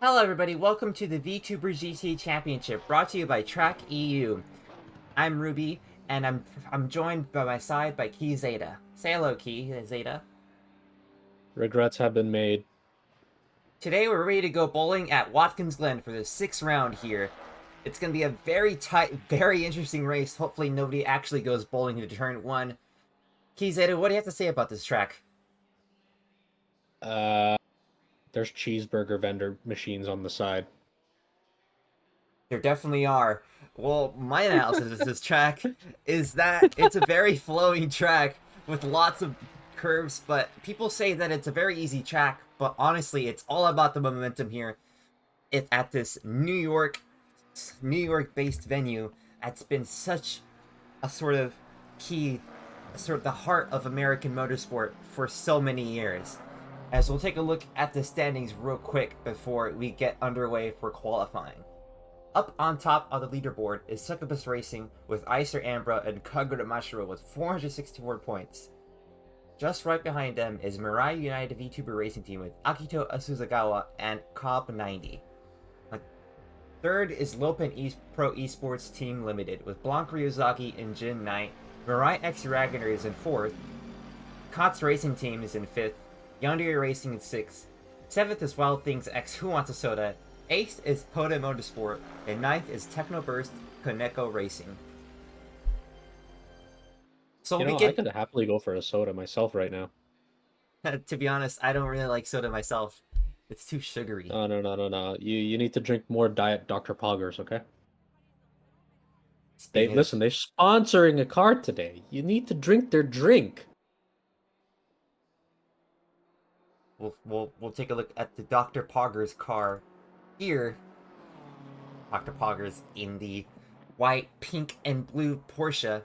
Hello everybody, welcome to the VTuber GT Championship, brought to you by tracc.eu. I'm Ruby, and I'm joined by my side by Key Zeta. Say hello, Key Zeta. Regrets have been made. Today we're ready to go bowling at Watkins Glen for the 6th round here. It's going to be a very tight, very interesting race. Hopefully nobody actually goes bowling into turn 1. Key Zeta, what do you have to say about this track? Uh, there's cheeseburger vendor machines on the side. There definitely are. Well, my analysis of this track is that it's a very flowing track with lots of curves, but people say that it's a very easy track, but honestly, it's all about the momentum here. It at this New York based venue that's been such a sort of key, sort of the heart of American motorsport for so many years. As we'll take a look at the standings real quick before we get underway for qualifying. Up on top of the leaderboard is Succubus Racing with Icer Ambra and Kagura Mashiro with 464 points. Just right behind them is Mirai United VTuber Racing Team with Akito Asuzagawa and Cobb90. Third is Lopen Pro Esports Team Limited with Blanc Ryuzaki and Jin Knight. Mirai X Dragoner is in 4th. Kots Racing Team is in 5th. Yandere Racing in 6th. 7th is Wild Things X Who Wants a Soda. 8th is Poda Motorsport, and 9th is Technoburst Koneko Racing. So I could happily go for a soda myself right now. to be honest, I don't really like soda myself. It's too sugary. No, no, no, no, no. You need to drink more Diet Dr. Poggers, okay? Speaking of, They're sponsoring a car today. You need to drink their drink. we'll take a look at the Dr. Poggers car here. Dr. Poggers in the white, pink, and blue Porsche.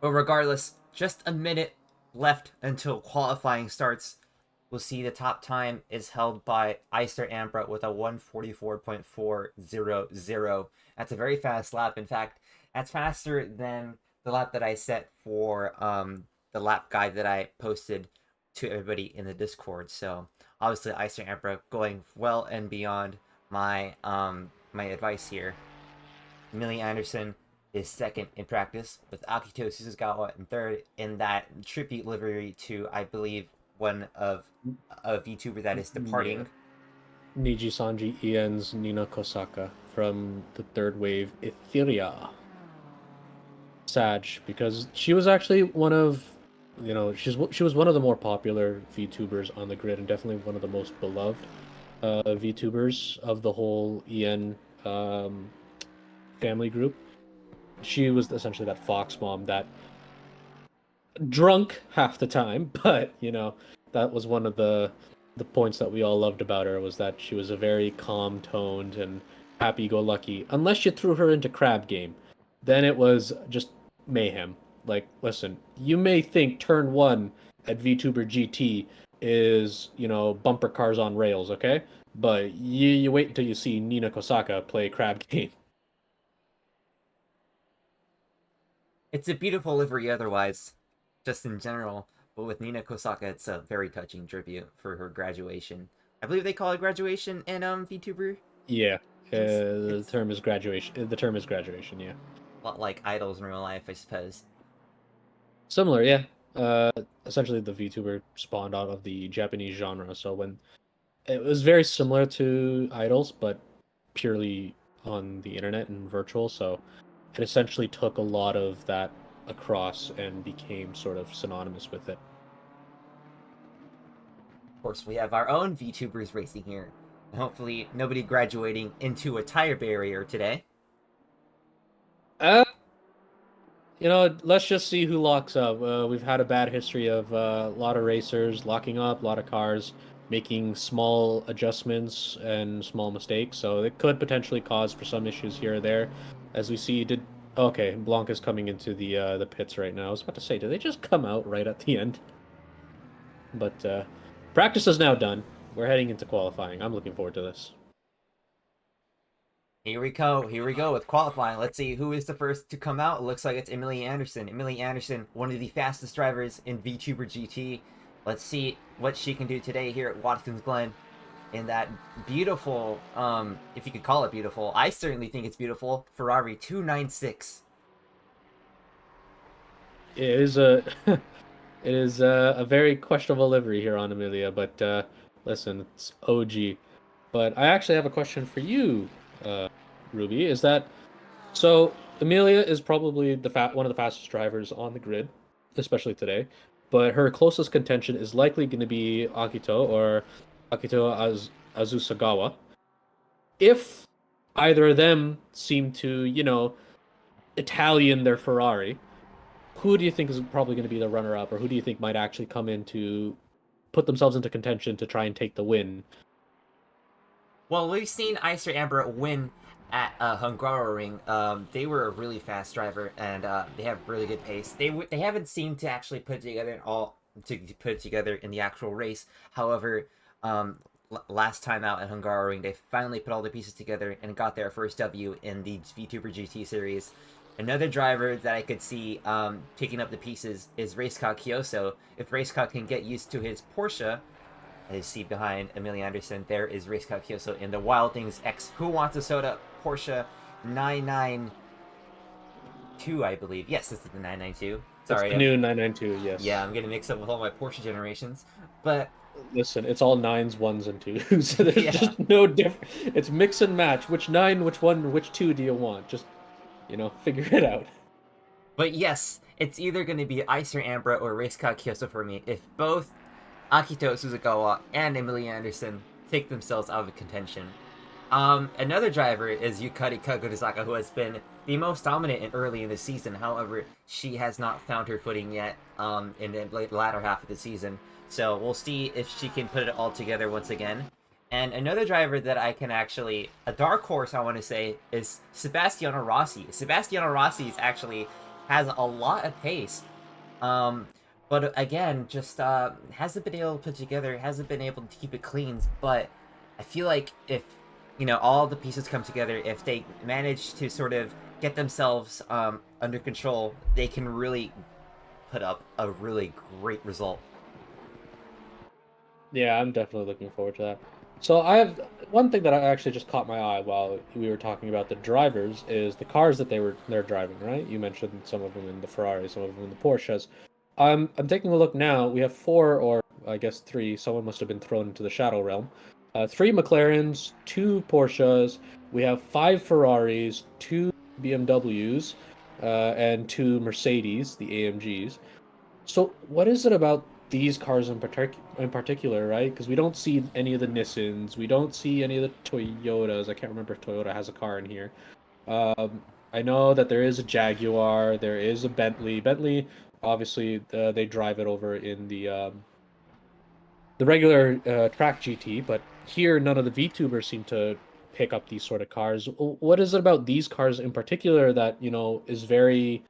But regardless, just a minute left until qualifying starts. We'll see the top time is held by Icer Ambra with a 144.400. That's a very fast lap. In fact, that's faster than the lap that I set for the lap guide that I posted to everybody in the Discord. So obviously Icer Ambra going well and beyond my my advice here. Millie Anderson is second in practice, with Akito Suzugawa in third in that tribute livery to, I believe, one of a VTuber that is departing. Niji Sanji Ien's Nina Kosaka from the third wave Etheria. Sad, because she was actually one of, she was one of the more popular VTubers on the grid and definitely one of the most beloved VTubers of the whole Ien family group. She was essentially that Fox mom that drunk half the time, but that was one of the points that we all loved about her, was that she was a very calm toned and happy-go-lucky, unless you threw her into crab game. Then it was just mayhem. Like, listen, you may think turn 1 at VTuber GT is, bumper cars on rails, okay? But you wait until you see Nina Kosaka play crab game. It's a beautiful livery otherwise, just in general, but with Nina Kosaka, it's a very touching tribute for her graduation. I believe they call it graduation in VTuber. Yeah, It's the term is graduation. The term is graduation. Yeah, a lot like idols in real life, I suppose. similar. Yeah, essentially the VTuber spawned out of the Japanese genre. So when it was very similar to idols, but purely on the internet and virtual. So it essentially took a lot of that across and became sort of synonymous with it. Of course, we have our own VTubers racing here. Hopefully, nobody graduating into a tire barrier today. Uh, let's just see who locks up. We've had a bad history of a lot of racers locking up, a lot of cars making small adjustments and small mistakes. So it could potentially cause for some issues here or there. As we see, okay, Blanca's coming into the pits right now. I was about to say, did they just come out right at the end? But practice is now done. We're heading into qualifying. I'm looking forward to this. Here we go with qualifying. Let's see who is the first to come out. It looks like it's Emily Anderson. Emily Anderson, one of the fastest drivers in VTuber GT. Let's see what she can do today here at Watkins Glen. in that beautiful, if you could call it beautiful, I certainly think it's beautiful, Ferrari 296. It is a it is a very questionable livery here on Amelia, but listen, it's OG. But I actually have a question for you, uh, Ruby. Is that so? Amelia is probably one of the fastest drivers on the grid, especially today. But her closest contention is likely going to be Akito or Azusagawa. If either of them seem to, Italian their Ferrari, who do you think is probably going to be the runner-up, or who do you think might actually come in to put themselves into contention to try and take the win? Well, we've seen Icer Amber win at Hungaroring. They were a really fast driver, and they have really good pace. They haven't seemed to actually put it together put it together in the actual race. However, last time out at Hungaroring, they finally put all the pieces together and got their first W in the VTuber GT series. Another driver that I could see picking up the pieces is Racecock Kyoso. If Racecock can get used to his Porsche, as you see behind Amelia Anderson, there is Racecock Kyoso in the Wild Things X Who Wants a Soda Porsche 992, I believe. Yes, this is the 992. It's Sorry, the new 992, yes. yeah, I'm getting mixed up with all my Porsche generations. But Listen, it's all nines, ones, and twos. So there's yeah, just no difference. It's mix and match. Which nine, which one, which two do you want? Just, figure it out. but yes, it's either going to be Icer Ambra or Racecock Kyoso for me. If both Akito Suzukawa and Amelia Anderson take themselves out of contention. Another driver is Yukari Kagurizaka, who has been the most dominant early in the season. However, she has not found her footing yet in the latter half of the season. So we'll see if she can put it all together once again. And another driver that I can actually, a dark horse I want to say, is Sebastiano Rossi. Sebastiano Rossi actually has a lot of pace. But again, just hasn't been able to put together, hasn't been able to keep it clean. But I feel like if all the pieces come together, if they manage to sort of get themselves under control, they can really put up a really great result. Yeah, I'm definitely looking forward to that. So I have one thing that I actually just caught my eye while we were talking about the drivers is the cars that they're driving, right? You mentioned some of them in the Ferrari, some of them in the Porsches. I'm taking a look now. We have four, or I guess three. Someone must have been thrown into the shadow realm. Three McLarens, two Porsches. We have five Ferraris, two BMWs, and two Mercedes, the AMGs. So what is it about these cars in particular, right? Because we don't see any of the Nissans, we don't see any of the Toyotas. I can't remember if Toyota has a car in here. I know that there is a Jaguar, there is a Bentley. Bentley, obviously, they drive it over in the regular track GT, but here none of the VTubers seem to pick up these sort of cars. What is it about these cars in particular that is very?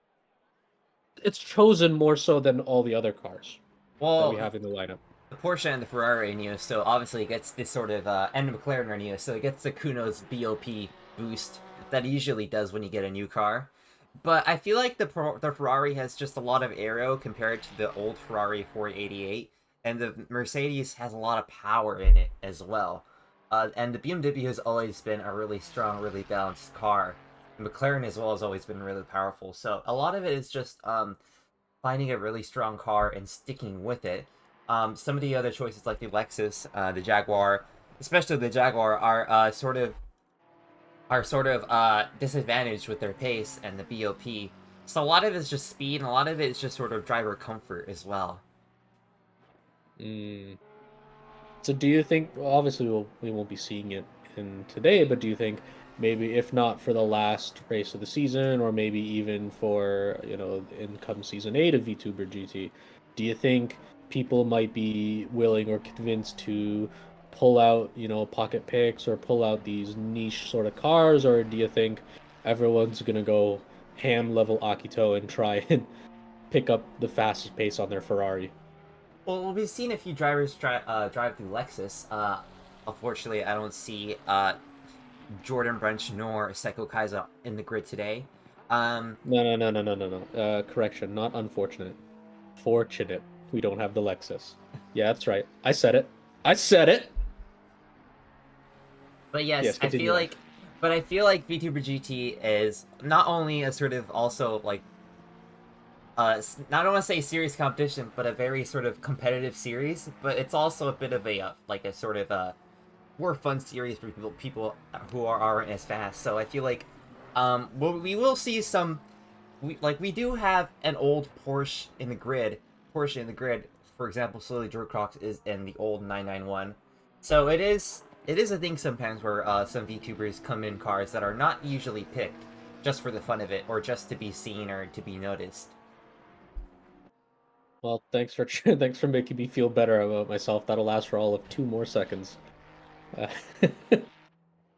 It's chosen more so than all the other cars that we Well, have in the lineup. the Porsche and the Ferrari are new, so obviously it gets this sort of, and the McLaren are new, so it gets the Kuno's BOP boost that it usually does when you get a new car. But I feel like the Ferrari has just a lot of aero compared to the old Ferrari 488, and the Mercedes has a lot of power in it as well. And the BMW has always been a really strong, really balanced car. The McLaren as well has always been really powerful. So a lot of it is just finding a really strong car and sticking with it. Some of the other choices like the Lexus, the Jaguar, especially the Jaguar, are disadvantaged with their pace and the BOP. So a lot of it is just speed, and a lot of it is just sort of driver comfort as well. Mm. So do you think, well, obviously we won't be seeing it in today, but do you think maybe if not for the last race of the season, or maybe even for, in come season 8 of VTuber GT, do you think people might be willing or convinced to pull out, pocket picks or pull out these niche sort of cars, or do you think everyone's gonna go ham level Akito and try and pick up the fastest pace on their Ferrari? Well, we've seen a few drivers drive through Lexus. Unfortunately, I don't see Jordan Brunch nor Seiko Kaiser in the grid today. No. Correction, not unfortunate. Fortunate we don't have the Lexus. Yeah, that's right. I said it. I said it. But yes, Yes, continue on. I feel like VTuber GT is not only a sort of also like not I want to say serious competition, but a very sort of competitive series. But it's also a bit of a like a sort of more fun series for people who aren't as fast. So I feel like we will see some we do have an old Porsche in the grid. For example, Slowly George Crocs is in the old 991. So it is a thing sometimes where some VTubers come in cars that are not usually picked just for the fun of it or just to be seen or to be noticed. Well, thanks for thanks for making me feel better about myself. That'll last for all of 2 more seconds. Uh, As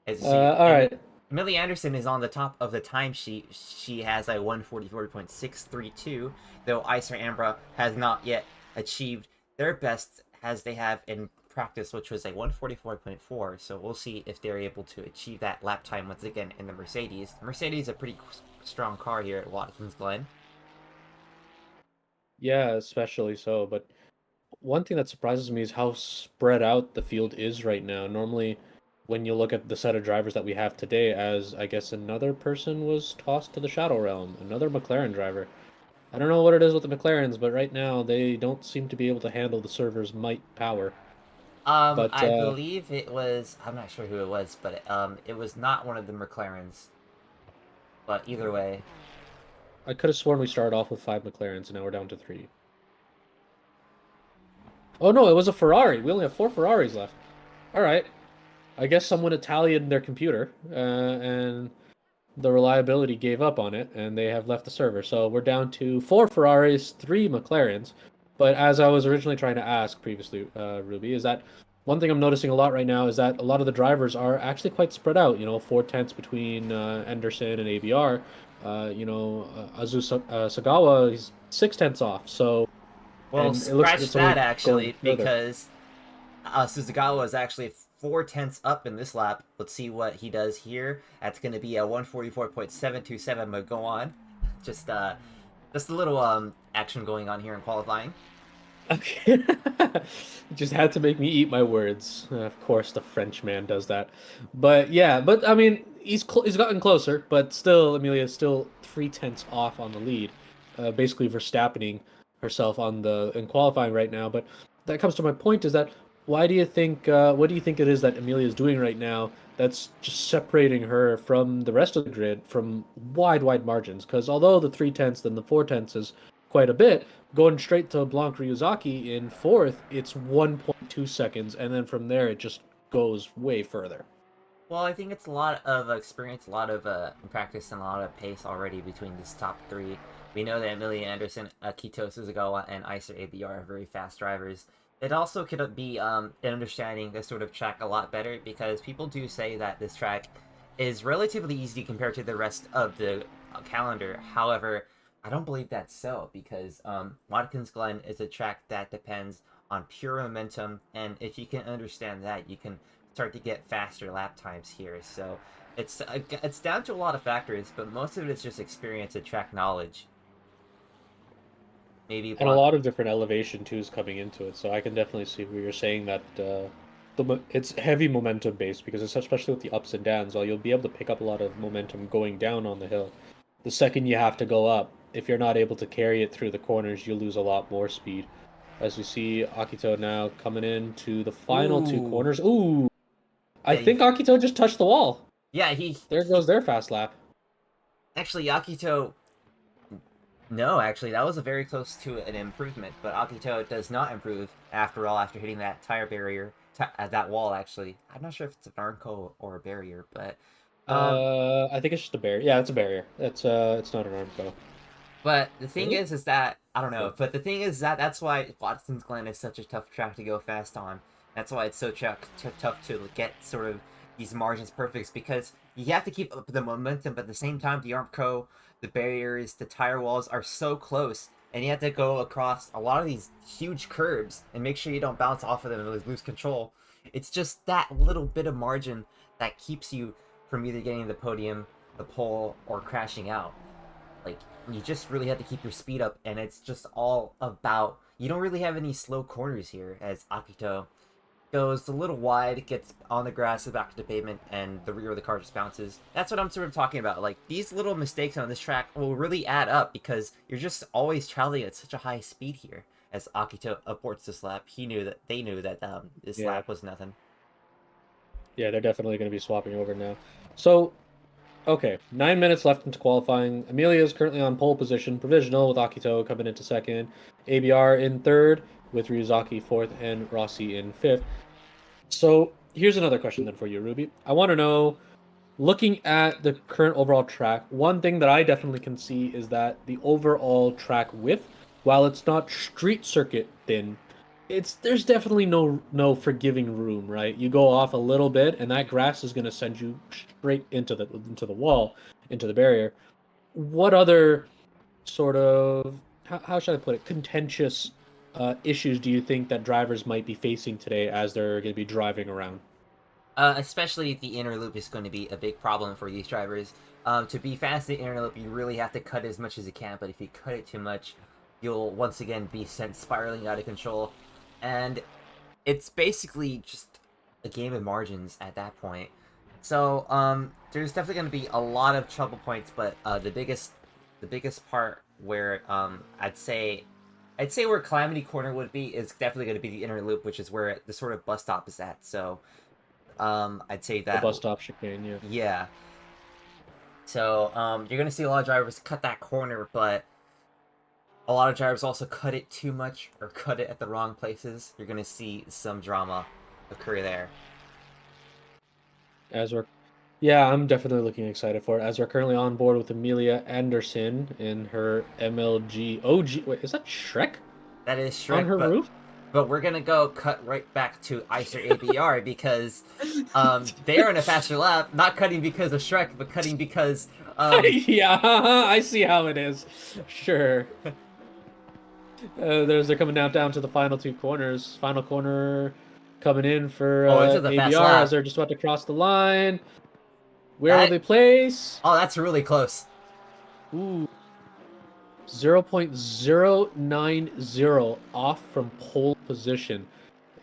you see, all right. Millie Anderson is on the top of the timesheet. She has a 144.632, though Icer Ambra has not yet achieved their best as they have in practice, which was a 144.4. So we'll see if they're able to achieve that lap time once again in the Mercedes. The Mercedes is a pretty strong car here at Watkins Glen. Yeah, especially so. But one thing that surprises me is how spread out the field is right now. Normally, when you look at the set of drivers that we have today, as I guess another person was tossed to the Shadow Realm, another McLaren driver. I don't know what it is with the McLarens, but right now they don't seem to be able to handle the server's might power. But I believe it was. I'm not sure who it was, but it was not one of the McLarens. But either way, I could have sworn we started off with 5 McLarens and now we're down to 3. Oh no, it was a Ferrari. We only have 4 Ferraris left. All right. I guess someone Italianed their computer, and the reliability gave up on it, and they have left the server. So we're down to 4 Ferraris, 3 McLarens. But as I was originally trying to ask previously, Ruby, is that one thing I'm noticing a lot right now is that a lot of the drivers are actually quite spread out. 4 tenths between Anderson and ABR. Azu Sagawa, he's 6 tenths off. So, well, and it looks like scratch it's only that going actually, further. because Suzugawa is actually 4 tenths up in this lap. Let's see what he does here. That's going to be a 144.727, but go on. Just just a little action going on here in qualifying. Okay. Just had to make me eat my words. Of course, the French man does that. But yeah, but I mean, he's gotten closer, but still, Amelia is still 3 tenths off on the lead. Basically, Verstappening herself on the in qualifying right now. But that comes to my point: is that why do you think? What do you think it is that Amelia is doing right now that's just separating her from the rest of the grid from wide margins? Because although the 3 tenths and the 4 tenths is quite a bit, going straight to Blanc Ryuzaki in fourth, it's 1.2 seconds, and then from there it just goes way further. Well, I think it's a lot of experience, a lot of practice, and a lot of pace already between this top three. We know that Amelia Anderson, Akito Suzugawa, and Icer ABR are very fast drivers. It also could be understanding this sort of track a lot better because people do say that this track is relatively easy compared to the rest of the calendar. However, I don't believe that's so because Watkins Glen is a track that depends on pure momentum, and if you can understand that, you can start to get faster lap times here. So it's down to a lot of factors, but most of it is just experience and track knowledge. Maybe And a Blanc. lot of different elevation too is coming into it, so I can definitely see where you're saying that it's heavy momentum based because it's especially with the ups and downs, while you'll be able to pick up a lot of momentum going down on the hill. The second you have to go up, if you're not able to carry it through the corners, you lose a lot more speed. As we see Akito now coming into the final 2 corners. Ooh, I Yeah, think Akito just touched the wall. yeah. There goes their fast lap. Actually Akito. No, actually, that was a very close to an improvement, but Akito does not improve after all after hitting that tire barrier, that wall. Actually, I'm not sure if it's an armco or a barrier, but um, I think it's just a barrier. Yeah, it's a barrier. It's not an arm go. But the thing Is it? is that I don't Yeah. know. But the thing is that that's why Watson's Glen is such a tough track to go fast on. That's why it's so tough to get sort of these margins perfect because you have to keep up the momentum, but at the same time, the Armco, the barriers, the tire walls are so close, and you have to go across a lot of these huge curbs and make sure you don't bounce off of them and lose control. It's just that little bit of margin that keeps you from either getting the podium, the pole, or crashing out. Like, you just really have to keep your speed up, and it's just all about. You don't really have any slow corners here, as Akito goes a little wide, gets on the grass, back to the pavement, and the rear of the car just bounces. That's what I'm sort of talking about. Like, these little mistakes on this track will really add up because you're just always traveling at such a high speed here. As Akito aborts this lap, they knew that this Yeah. lap was nothing. Yeah, they're definitely going to be swapping over now. So, okay, 9 minutes left into qualifying. Amelia is currently on pole position, provisional, with Akito coming into second. ABR in third, with Ryuzaki fourth, and Rossi in fifth. So, here's another question then for you, Ruby. I want to know, looking at the current overall track, one thing that I definitely can see is that the overall track width, while it's not street circuit thin, there's definitely no forgiving room, right? You go off a little bit, and that grass is going to send you straight into the wall, into the barrier. What other sort of how should I put it, contentious issues do you think that drivers might be facing today as they're going to be driving around? Especially the inner loop is going to be a big problem for these drivers. To be fast in the inner loop, you really have to cut as much as you can, but if you cut it too much, you'll once again be sent spiraling out of control. And it's basically just a game of margins at that point. So, there's definitely going to be a lot of trouble points, but the biggest part where I'd say where Calamity Corner would be is definitely going to be the inner loop, which is where the sort of bus stop is at. So, I'd say The that, bus stop chicane, yeah. yeah. So, you're gonna see a lot of drivers cut that corner, but a lot of drivers also cut it too much or cut it at the wrong places. You're gonna see some drama occur there. As we're Yeah, I'm definitely looking excited for it. As we're currently on board with Amelia Anderson in her MLG OG. Wait, is that Shrek That is on Shrek, her roof? but we're gonna go cut right back to Icer ABR because they're in a faster lap, not cutting because of Shrek, but cutting because Yeah, I see how it is. Sure. They're coming down to the final two corners. Final corner coming in for oh, this is a fast ABR as lap. they're just about to cross the line. Where will That they place? oh, that's really close. Ooh, 0.090 off from pole position.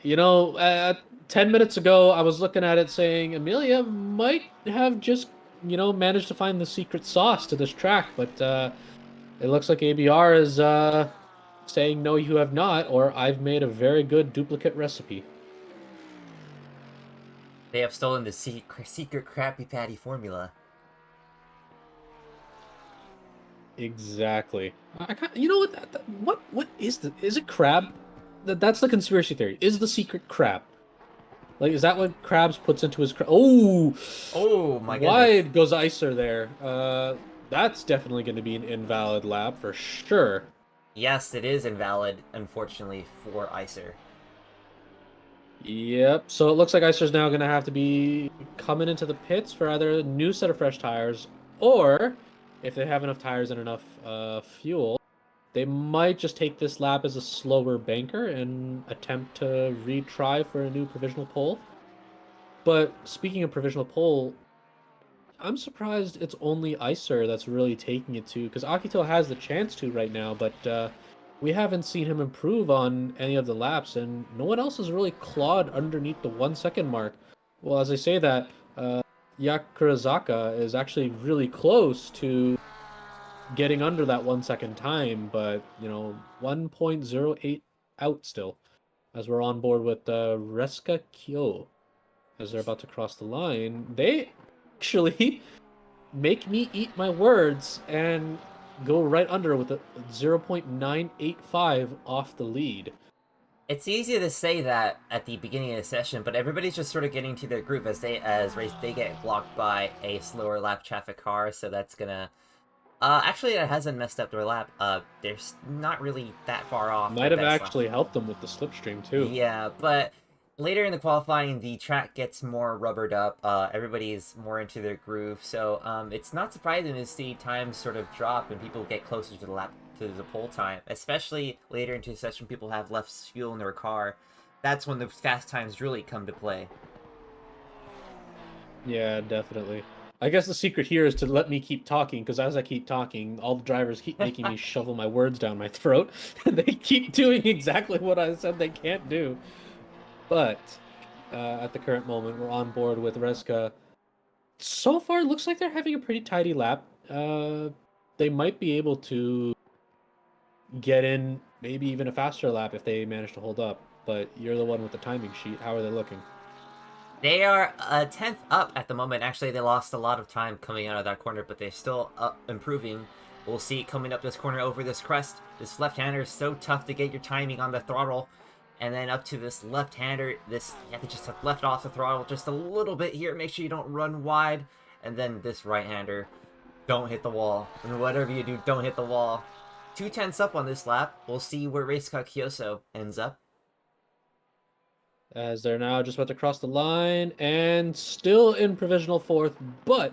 You know, 10 minutes ago, I was looking at it saying Amelia might have just, managed to find the secret sauce to this track, but it looks like ABR is saying no, you have not, or I've made a very good duplicate recipe. They have stolen the secret Krabby Patty formula. Exactly. You know what? What is it crab? That's the conspiracy theory. Is the secret crab? Like, is that what Krabs puts into his crab? Oh, Oh my goodness. wide goes Icer there. That's definitely going to be an invalid lap for sure. Yes, it is invalid, unfortunately, for Icer. Yep. So it looks like Icer's now going to have to be coming into the pits for either a new set of fresh tires, or if they have enough tires and enough fuel, they might just take this lap as a slower banker and attempt to retry for a new provisional pole. But speaking of provisional pole, I'm surprised it's only Icer that's really taking it to, because Akito has the chance to right now, but we haven't seen him improve on any of the laps, and no one else has really clawed underneath the 1 second mark. Well, as I say that, Yakurazaka is actually really close to getting under that 1 second time, but 1.08 out still, as we're on board with Reska Kyo as they're about to cross the line. They actually make me eat my words and go right under with a 0.985 off the lead. It's easy to say that at the beginning of the session, but everybody's just sort of getting to their groove they get blocked by a slower lap traffic car, so that's gonna actually it hasn't messed up their lap. They're not really that far off Might their have best lap. actually helped them with the slipstream too. Yeah, but later in the qualifying, the track gets more rubbered up. Everybody's more into their groove, so it's not surprising to see times sort of drop and people get closer to the pole time. Especially later into the session, people have less fuel in their car. That's when the fast times really come to play. Yeah, definitely. I guess the secret here is to let me keep talking, because as I keep talking, all the drivers keep making me shovel my words down my throat. They keep doing exactly what I said they can't do. But at the current moment. We're on board with Reska. So far, it looks like they're having a pretty tidy lap. They might be able to get in maybe even a faster lap if they manage to hold up. But you're the one with the timing sheet. How are they looking? They are a tenth up at the moment. Actually, they lost a lot of time coming out of that corner, but they're still up, improving. We'll see coming up this corner over this crest. This left-hander is so tough to get your timing on the throttle. And then up to this left-hander, this you have to just left off the throttle just a little bit here. Make sure you don't run wide. And then this right-hander, don't hit the wall. And whatever you do, don't hit the wall. 2 tenths up on this lap. We'll see where Race Car Kyoso ends up. As they're now just about to cross the line and still in provisional fourth, but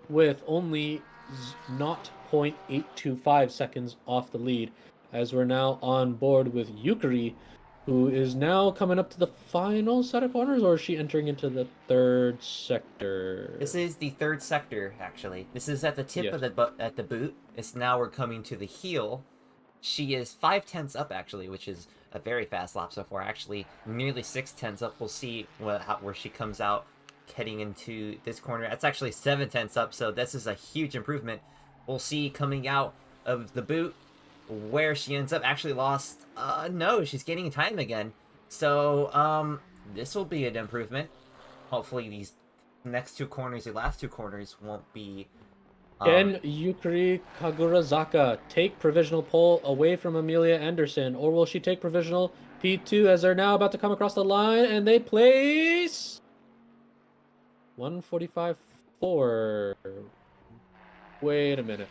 with only 0.825 seconds off the lead, as we're now on board with Yukari, who is now coming up to the final set of corners, or is she entering into the third sector? This is the third sector, actually. This is at the tip of the boot. It's now we're coming to the heel. She is 5 tenths up, actually, which is a very fast lap so far. Actually, nearly 6 tenths up. We'll see where she comes out heading into this corner. That's actually 7 tenths up, so this is a huge improvement. We'll see coming out of the boot where she ends up. Actually lost. No, she's gaining time again. So, this will be an improvement. Hopefully these next 2 corners, the last 2 corners, won't be... Can Yukari Kagurazaka take provisional pole away from Amelia Anderson, or will she take provisional P2 as they're now about to come across the line and they place 145.4? Wait a minute.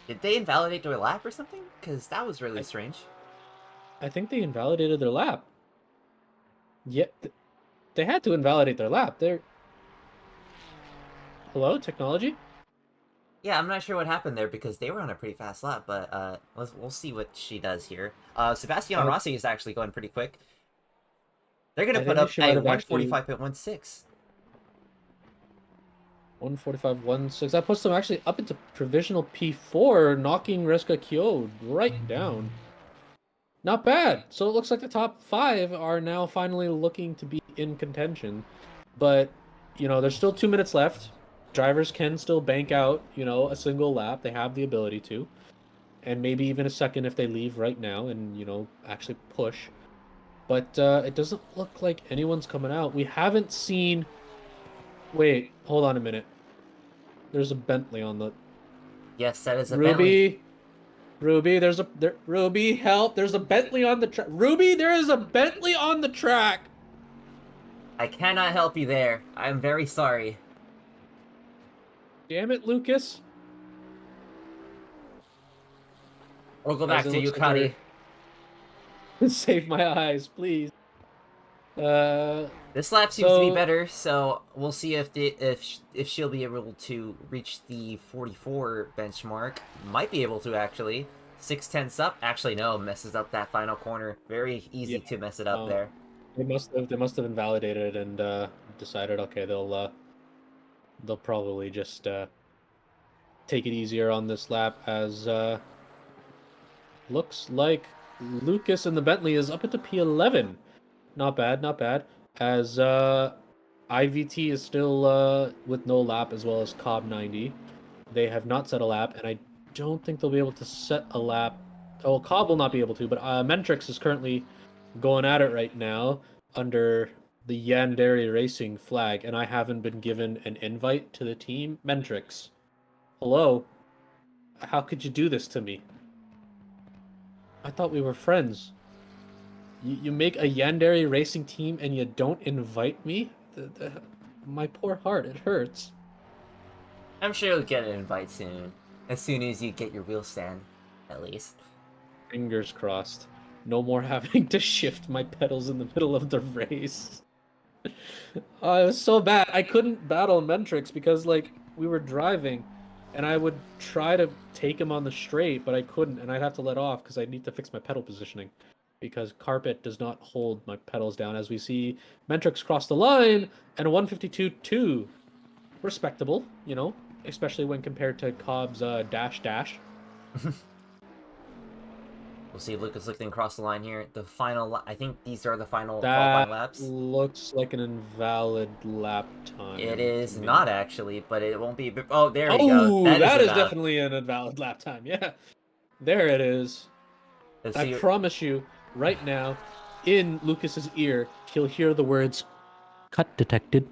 Did they invalidate their lap or something? Because that was really strange. I think they invalidated their lap. Yeah, they had to invalidate their lap. Hello, technology? Yeah, I'm not sure what happened there because they were on a pretty fast lap, but we'll see what she does here. Sebastian Rossi is actually going pretty quick. They're going to put up a 145.16. 145.16. That puts them actually up into provisional P4, knocking Reska Kyo right down. Not bad. So it looks like the top 5 are now finally looking to be in contention. But, you know, there's still 2 minutes left. Drivers can still bank out, you know, a single lap. They have the ability to. And maybe even a second if they leave right now and, you know, actually push. But it doesn't look like anyone's coming out. We haven't seen... Wait, hold on a minute. There's a Bentley on the... Yes, that is a Bentley. Ruby, Ruby, help! There's a Bentley on the track. Ruby, there is a Bentley on the track! I cannot help you there. I'm very sorry. Damn it, Lucas. We'll go back to Yukari. Save my eyes, please. This lap seems to be better, so we'll see if she'll be able to reach the 44 benchmark. Might be able to, actually. 6 tenths up. Actually, no, messes up that final corner. Very easy to mess it up there. They must have invalidated and decided, okay, they'll probably just take it easier on this lap, as looks like Lucas and the Bentley is up at the P11. Not bad, not bad. As IVT is still with no lap, as well as Cobb 90. They have not set a lap, and I don't think they'll be able to set a lap. Oh, Cobb will not be able to, but Mentrix is currently going at it right now under the Yandere Racing flag, and I haven't been given an invite to the team. Mentrix, hello? How could you do this to me? I thought we were friends. You make a Yandere Racing team and you don't invite me? My poor heart, it hurts. I'm sure you'll get an invite soon. As soon as you get your wheel stand, at least. Fingers crossed. No more having to shift my pedals in the middle of the race. It was so bad. I couldn't battle Mentrix because, like, we were driving and I would try to take him on the straight, but I couldn't, and I'd have to let off because I need to fix my pedal positioning, because carpet does not hold my pedals down. As we see Mentrix cross the line and a 152.2. Respectable, you know, especially when compared to Cobb's dash. We'll see Lucas Lichten across the line here. The final, I think these are the final That qualifying laps. looks like an invalid lap time. It to is me. not actually, but it won't be. Oh, there we go. Oh, That that is is about. definitely an invalid lap time. Yeah, there it is. Let's I see. promise you, right now, in Lucas's ear, he'll hear the words "cut detected."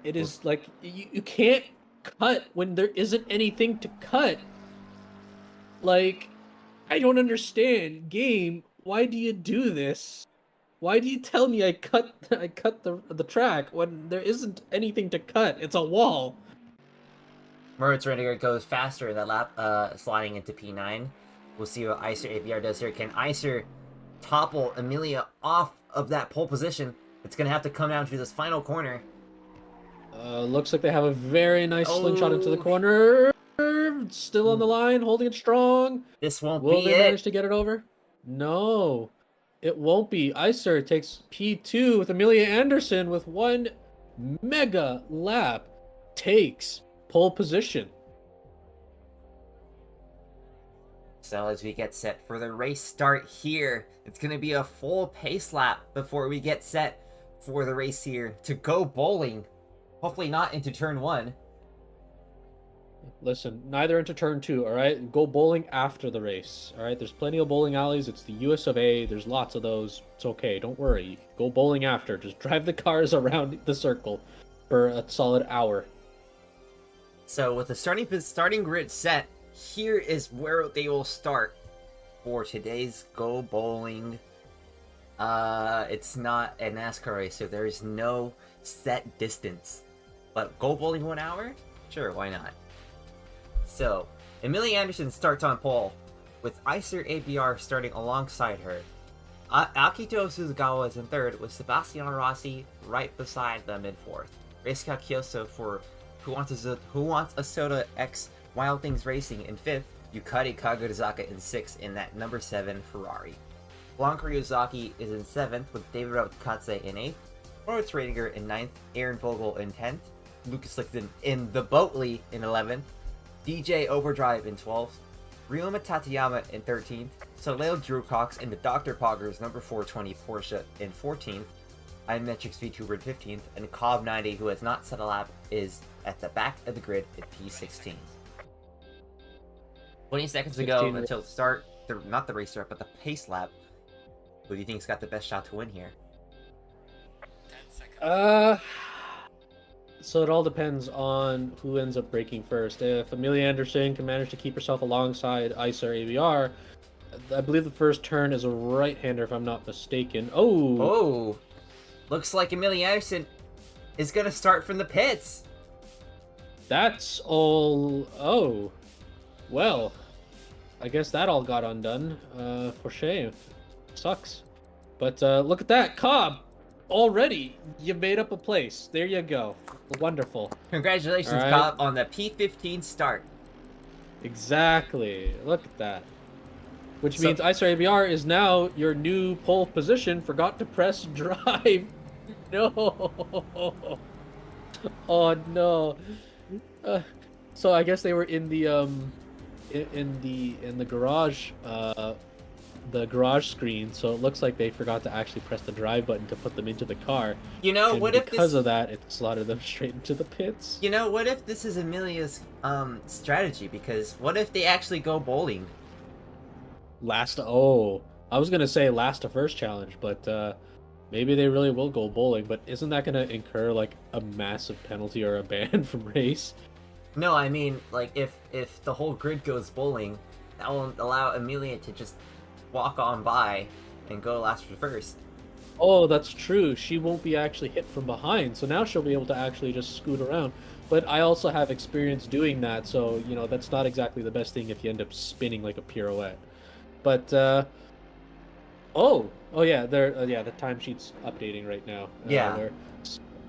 It is like you can't cut when there isn't anything to cut. Like, I don't understand. Game, why do you do this? Why do you tell me I cut the track when there isn't anything to cut? It's a wall. Moritz Renninger goes faster in that lap, sliding into P9. We'll see what Icer ABR does here. Can Icer topple Amelia off of that pole position? It's going to have to come down to this final corner. Looks like they have a very nice slingshot into the Oh. corner. Still on the line, holding it strong. This won't Will be they it. manage to get it over? No, it won't be. Icer takes P2 with Amelia Anderson with one mega lap. Takes pole position. So as we get set for the race start here, it's going to be a full pace lap before we get set for the race here to go bowling. Hopefully not into turn 1. Listen, neither into turn 2, all right? Go bowling after the race, all right? There's plenty of bowling alleys. It's the US of A. There's lots of those. It's okay. Don't worry. Go bowling after. Just drive the cars around the circle for a solid hour. So with the starting grid set, here is where they will start for today's Go Bowling. It's not a NASCAR race, so there is no set distance. But Go Bowling 1 hour? Sure, why not? So, Amelia Anderson starts on pole, with Icer ABR starting alongside her. Akito Suzugawa is in third, with Sebastiano Rossi right beside them in fourth. Reisuke Kyoso for Who Wants a Soda X Wild Things Racing in fifth. Yukari Kagurizaka in sixth in that number 7 Ferrari. Blanca Ryuzaki is in seventh, with David Rautskatse in eighth. Moritz Rediger in ninth. Aaron Vogel in 10th. Lucas Lichten in the Boatley in 11th. DJ Overdrive in 12th. Ryoma Tateyama in 13th. Soleil Drew Cox in the Dr. Poggers number 420 Porsche in 14th. iMetrics VTuber in 15th. And Cobb 90, who has not set a lap, is at the back of the grid at P16. 20 seconds to go until start, not the race start, but the pace lap. Who do you think's got the best shot to win here? 10 seconds. So it all depends on who ends up breaking first. If Amelia Anderson can manage to keep herself alongside Icer ABR, I believe the first turn is a right-hander, if I'm not mistaken. Oh! Looks like Amelia Anderson is going to start from the pits. That's all... Oh. Well, I guess that all got undone. For shame. Sucks. But look at that. Cobb! Already, you made up a place. There you go. Wonderful. Congratulations, All right. Cobb, on the P15 start. Exactly. Look at that. Which means Icer ABR is now your new pole position. Forgot to press drive. No. Oh no. So I guess they were in the in the garage screen, so it looks like they forgot to actually press the drive button to put them into the car. You know, And what if because this... of that, it slotted them straight into the pits. You know, what if this is Amelia's strategy? Because what if they actually go bowling? I was gonna say last to first challenge, but maybe they really will go bowling. But isn't that gonna incur like a massive penalty or a ban from race? No, I mean, like, if the whole grid goes bowling, that will allow Amelia to just walk on by and go last for first. Oh, that's true. She won't be actually hit from behind, so now she'll be able to actually just scoot around. But I also have experience doing that, so, you know, that's not exactly the best thing if you end up spinning like a pirouette. But, oh yeah, the timesheet's updating right now. Yeah. Where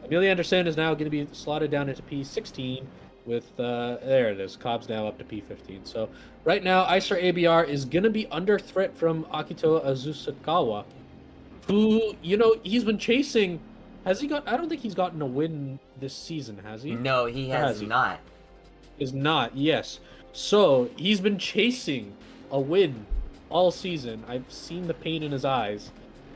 Amelia Anderson is now going to be slotted down into P16 with, there it is, Cobb's now up to P15. So right now, Icer ABR is going to be under threat from Akito Azusukawa, who, you know, he's been chasing. Has he got? I don't think he's gotten a win this season, has he? No, he has not. Is not, yes. So he's been chasing a win all season. I've seen the pain in his eyes.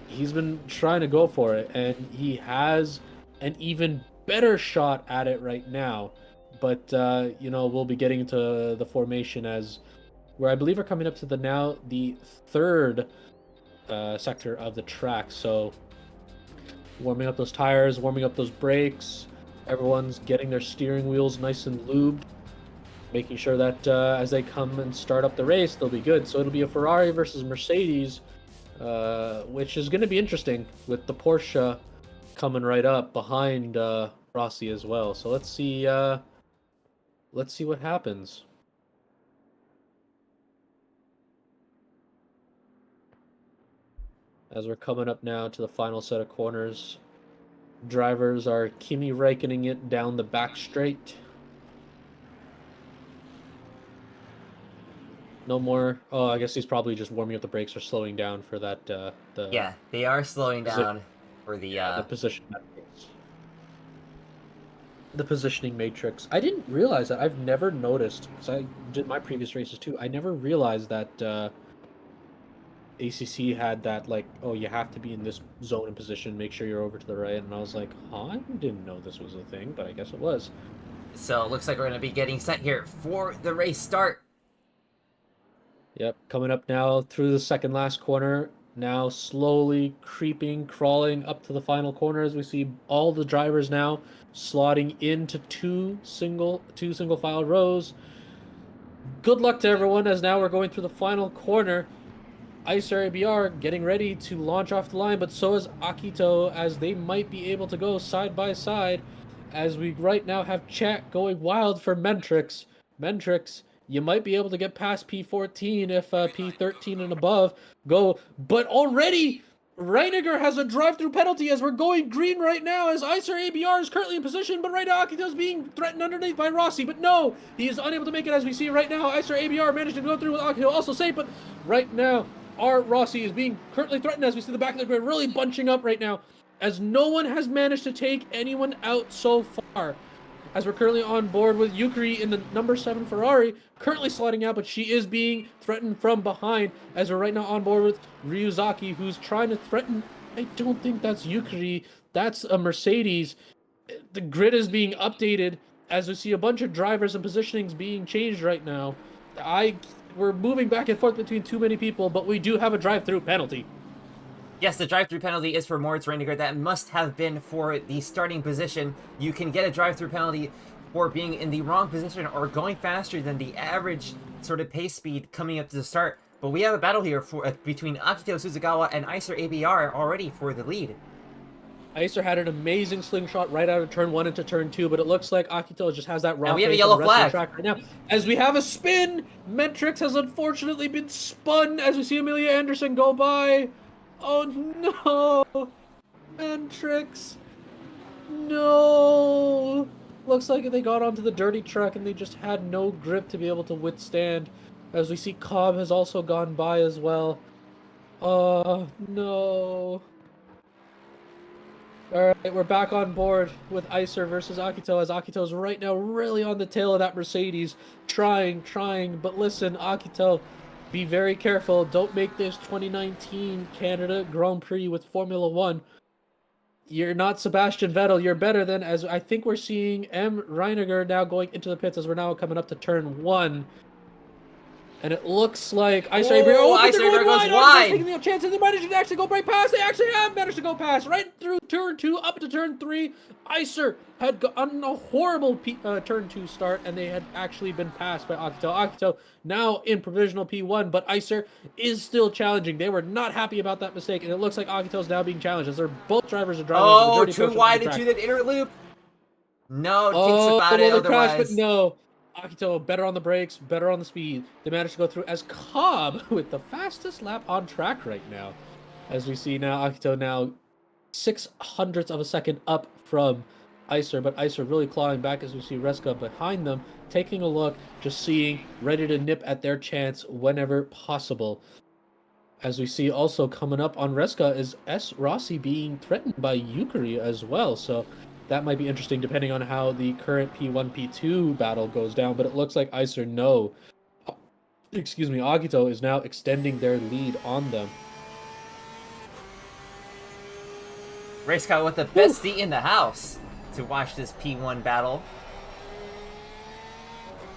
He's been trying to go for it, and he has an even better shot at it right now. But we'll be getting into the formation as where I believe we're coming up to the third sector of the track. So warming up those tires, warming up those brakes. Everyone's getting their steering wheels nice and lubed, making sure that as they come and start up the race, they'll be good. So it'll be a Ferrari versus Mercedes, which is going to be interesting with the Porsche coming right up behind Rossi as well. So let's see what happens. As we're coming up now to the final set of corners, drivers are Kimi Räikköning it down the back straight. No more. Oh, I guess he's probably just warming up the brakes or slowing down for that. Yeah, they are slowing down for the position. The positioning matrix. I didn't realize that. I've never noticed, because I did my previous races too. I never realized that ACC had that, like, oh, you have to be in this zone and position, make sure you're over to the right. And I was like, huh, I didn't know this was a thing, but I guess it was. So it looks like we're going to be getting set here for the race start. Yep, coming up now through the second last corner. Now slowly creeping, crawling up to the final corner as we see all the drivers now slotting into two single file rows. Good luck to everyone as now we're going through the final corner. Icer ABR getting ready to launch off the line, but so is Akito, as they might be able to go side by side, as we right now have chat going wild for Mentrix. Mentrix, you might be able to get past P14 if P13 and above go, but already Reiniger has a drive-through penalty as we're going green right now, as Icer ABR is currently in position, but right now Akito is being threatened underneath by Rossi, but no, he is unable to make it as we see right now. Icer ABR managed to go through with Akito also safe, but right now our Rossi is being currently threatened as we see the back of the grid really bunching up right now, as no one has managed to take anyone out so far. As we're currently on board with Yukari in the number 7 Ferrari, currently sliding out, but she is being threatened from behind, as we're right now on board with Ryuzaki, who's trying to threaten. I don't think that's Yukari, that's a Mercedes. The grid is being updated as we see a bunch of drivers and positionings being changed right now. We're moving back and forth between too many people, but we do have a drive-through penalty. Yes, the drive-through penalty is for Moritz Reiniger. That must have been for the starting position. You can get a drive-through penalty for being in the wrong position or going faster than the average sort of pace speed coming up to the start. But we have a battle here between Akito Suzugawa and Icer ABR already for the lead. Icer had an amazing slingshot right out of turn 1 into turn 2, but it looks like Akito just has that raw and we have a pace yellow on the rest of the flag track right now. As we have a spin, Mentrix has unfortunately been spun as we see Amelia Anderson go by. Oh no! Mentrix! No! Looks like they got onto the dirty truck and they just had no grip to be able to withstand. As we see Cobb has also gone by as well. Oh no! Alright, we're back on board with Icer versus Akito, as Akito's right now really on the tail of that Mercedes. Trying, but listen, Akito, be very careful. Don't make this 2019 Canada Grand Prix with Formula 1. You're not Sebastian Vettel. You're better than, as I think we're seeing M. Reiniger now going into the pits as we're now coming up to turn 1. And it looks like Icer ABR. Oh, but they're going goes wide. wide. Taking the chances. They managed to actually go right past. They actually have managed to go past right through turn 2 up to turn 3. Icer had gotten a horrible turn 2 start, and they had actually been passed by Akito. Akito now in provisional P1, but Icer is still challenging. They were not happy about that mistake, and it looks like Akito's now being challenged as they're both drivers are driving. Oh, too wide into the inner loop. No, thinks about it otherwise. Crash, but no. Akito better on the brakes, better on the speed. They managed to go through as Cobb with the fastest lap on track right now. As we see now, Akito now 0.06 of a second up from Icer, but Icer really clawing back as we see Reska behind them, taking a look, just seeing, ready to nip at their chance whenever possible. As we see also coming up on Reska is S. Rossi being threatened by Yukari as well, so that might be interesting depending on how the current P1, P2 battle goes down, but it looks like Icer no. excuse me, Agito is now extending their lead on them. Race car with the best seat in the house to watch this P1 battle.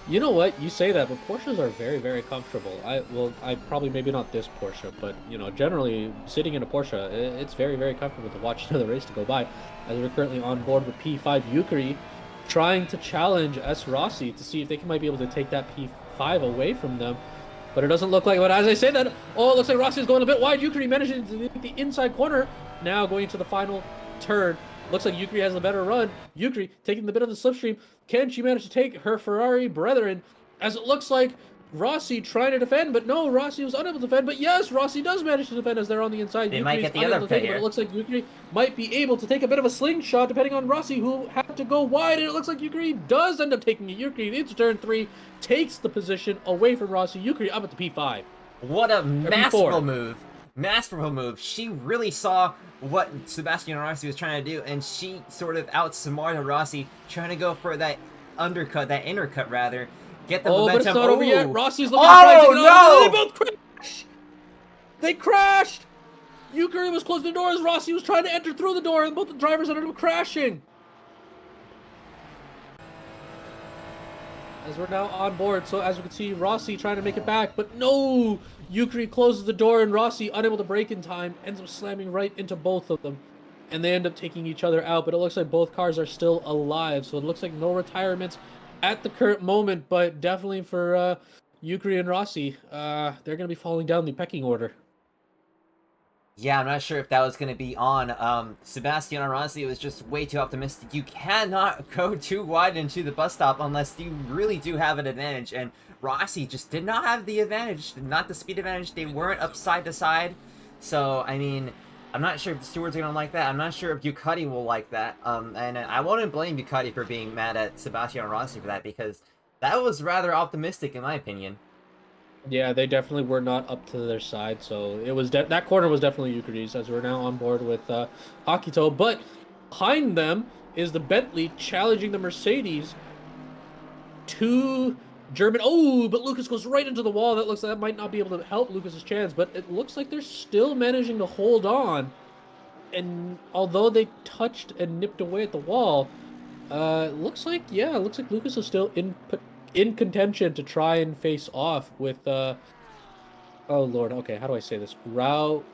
You know what? You say that, but Porsches are very, very comfortable. I probably maybe not this Porsche, but you know, generally sitting in a Porsche, it's very, very comfortable to watch another race to go by. As we're currently on board with P5 Yukari, trying to challenge S Rossi to see if they might be able to take that P5 away from them. But it doesn't look like. But as I say that, oh, it looks like Rossi is going a bit wide. Yukari managing to get the inside corner. Now going to the final turn. Looks like Yukari has a better run. Yukari taking the bit of the slipstream. Can she manage to take her Ferrari brethren? As it looks like Rossi trying to defend, but no, Rossi was unable to defend. But yes, Rossi does manage to defend as they're on the inside. They Yukari's might get the unable other to take it, player. but it looks like Yukari might be able to take a bit of a slingshot depending on Rossi, who had to go wide. And it looks like Yukari does end up taking it. Yukari into turn 3, takes the position away from Rossi. Yukari up at the P5. What a masterful move. Masterful move. She really saw what Sebastian Rossi was trying to do, and she sort of outsmarted Rossi, trying to go for that undercut, that intercut rather. Get the momentum. But it's not over yet. Rossi's looking to take it no! They both crashed! They crashed! Yukari was closing the doors. Rossi was trying to enter through the door, and both the drivers ended up crashing. As we're now on board, so as we can see, Rossi trying to make it back, but no! Yukari closes the door, and Rossi, unable to brake in time, ends up slamming right into both of them. And they end up taking each other out, but it looks like both cars are still alive, so it looks like no retirements at the current moment, but definitely for Yukari and Rossi, they're going to be falling down the pecking order. Yeah, I'm not sure if that was going to be on. Sebastian Rossi was just way too optimistic. You cannot go too wide into the bus stop unless you really do have an advantage, and Rossi just did not have the advantage, not the speed advantage. They weren't up side to side, so, I mean, I'm not sure if the stewards are going to like that. I'm not sure if Ducati will like that, and I wouldn't blame Ducati for being mad at Sebastian Rossi for that, because that was rather optimistic in my opinion. Yeah, they definitely were not up to their side, so it was that corner was definitely Yukari's, as we're now on board with Akito. But behind them is the Bentley challenging the Mercedes. Two German. Oh, but Lucas goes right into the wall. That looks like that might not be able to help Lucas's chance, but it looks like they're still managing to hold on. And although they touched and nipped away at the wall, looks like Lucas is still in contention to try and face off with oh lord, okay, how do I say this? Raub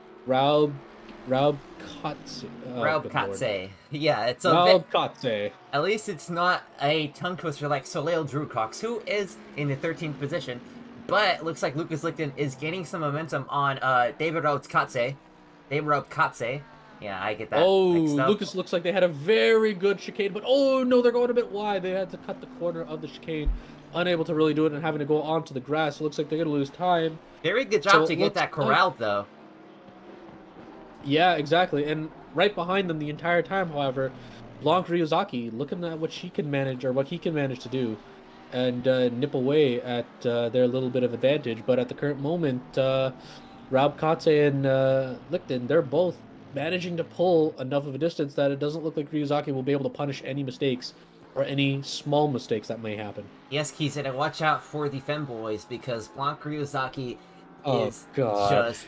Katse. Yeah, it's a Raub Katse. At least it's not a tongue twister like Soleil Drucox, who is in the 13th position. But it looks like Lucas Lichten is gaining some momentum on David Raub Katse. Yeah, I get that. Oh, Lucas looks like they had a very good chicane, but oh no, they're going a bit wide. They had to cut the corner of the chicane. Unable to really do it and having to go onto the grass. It looks like they're going to lose time. Very good job to get that corralled, though. Yeah, exactly. And right behind them the entire time, however, Blanc Ryuzaki looking at what she can manage, or what he can manage to do, and nip away at their little bit of advantage. But at the current moment, Raub Katse and Lichten, they're both managing to pull enough of a distance that it doesn't look like Ryuzaki will be able to punish any mistakes or any small mistakes that may happen. Yes, Keith, and watch out for the femboys, because Blanc Ryuzaki is just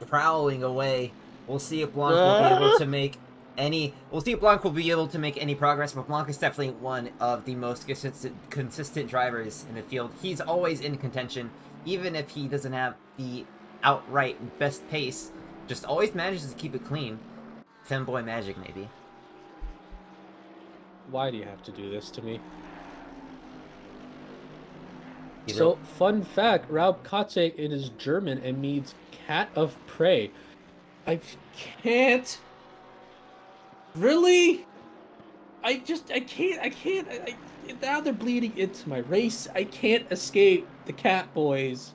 prowling away. We'll see if Blanc will be able to make any. We'll see if Blanc will be able to make any progress. But Blanc is definitely one of the most consistent drivers in the field. He's always in contention, even if he doesn't have the outright best pace. Just always manages to keep it clean. Femboy magic, maybe. Why do you have to do this to me? So, fun fact, Raub Katse, it is German and means cat of prey. I can't. Really? I can't. Now they're bleeding into my race. I can't escape the cat boys.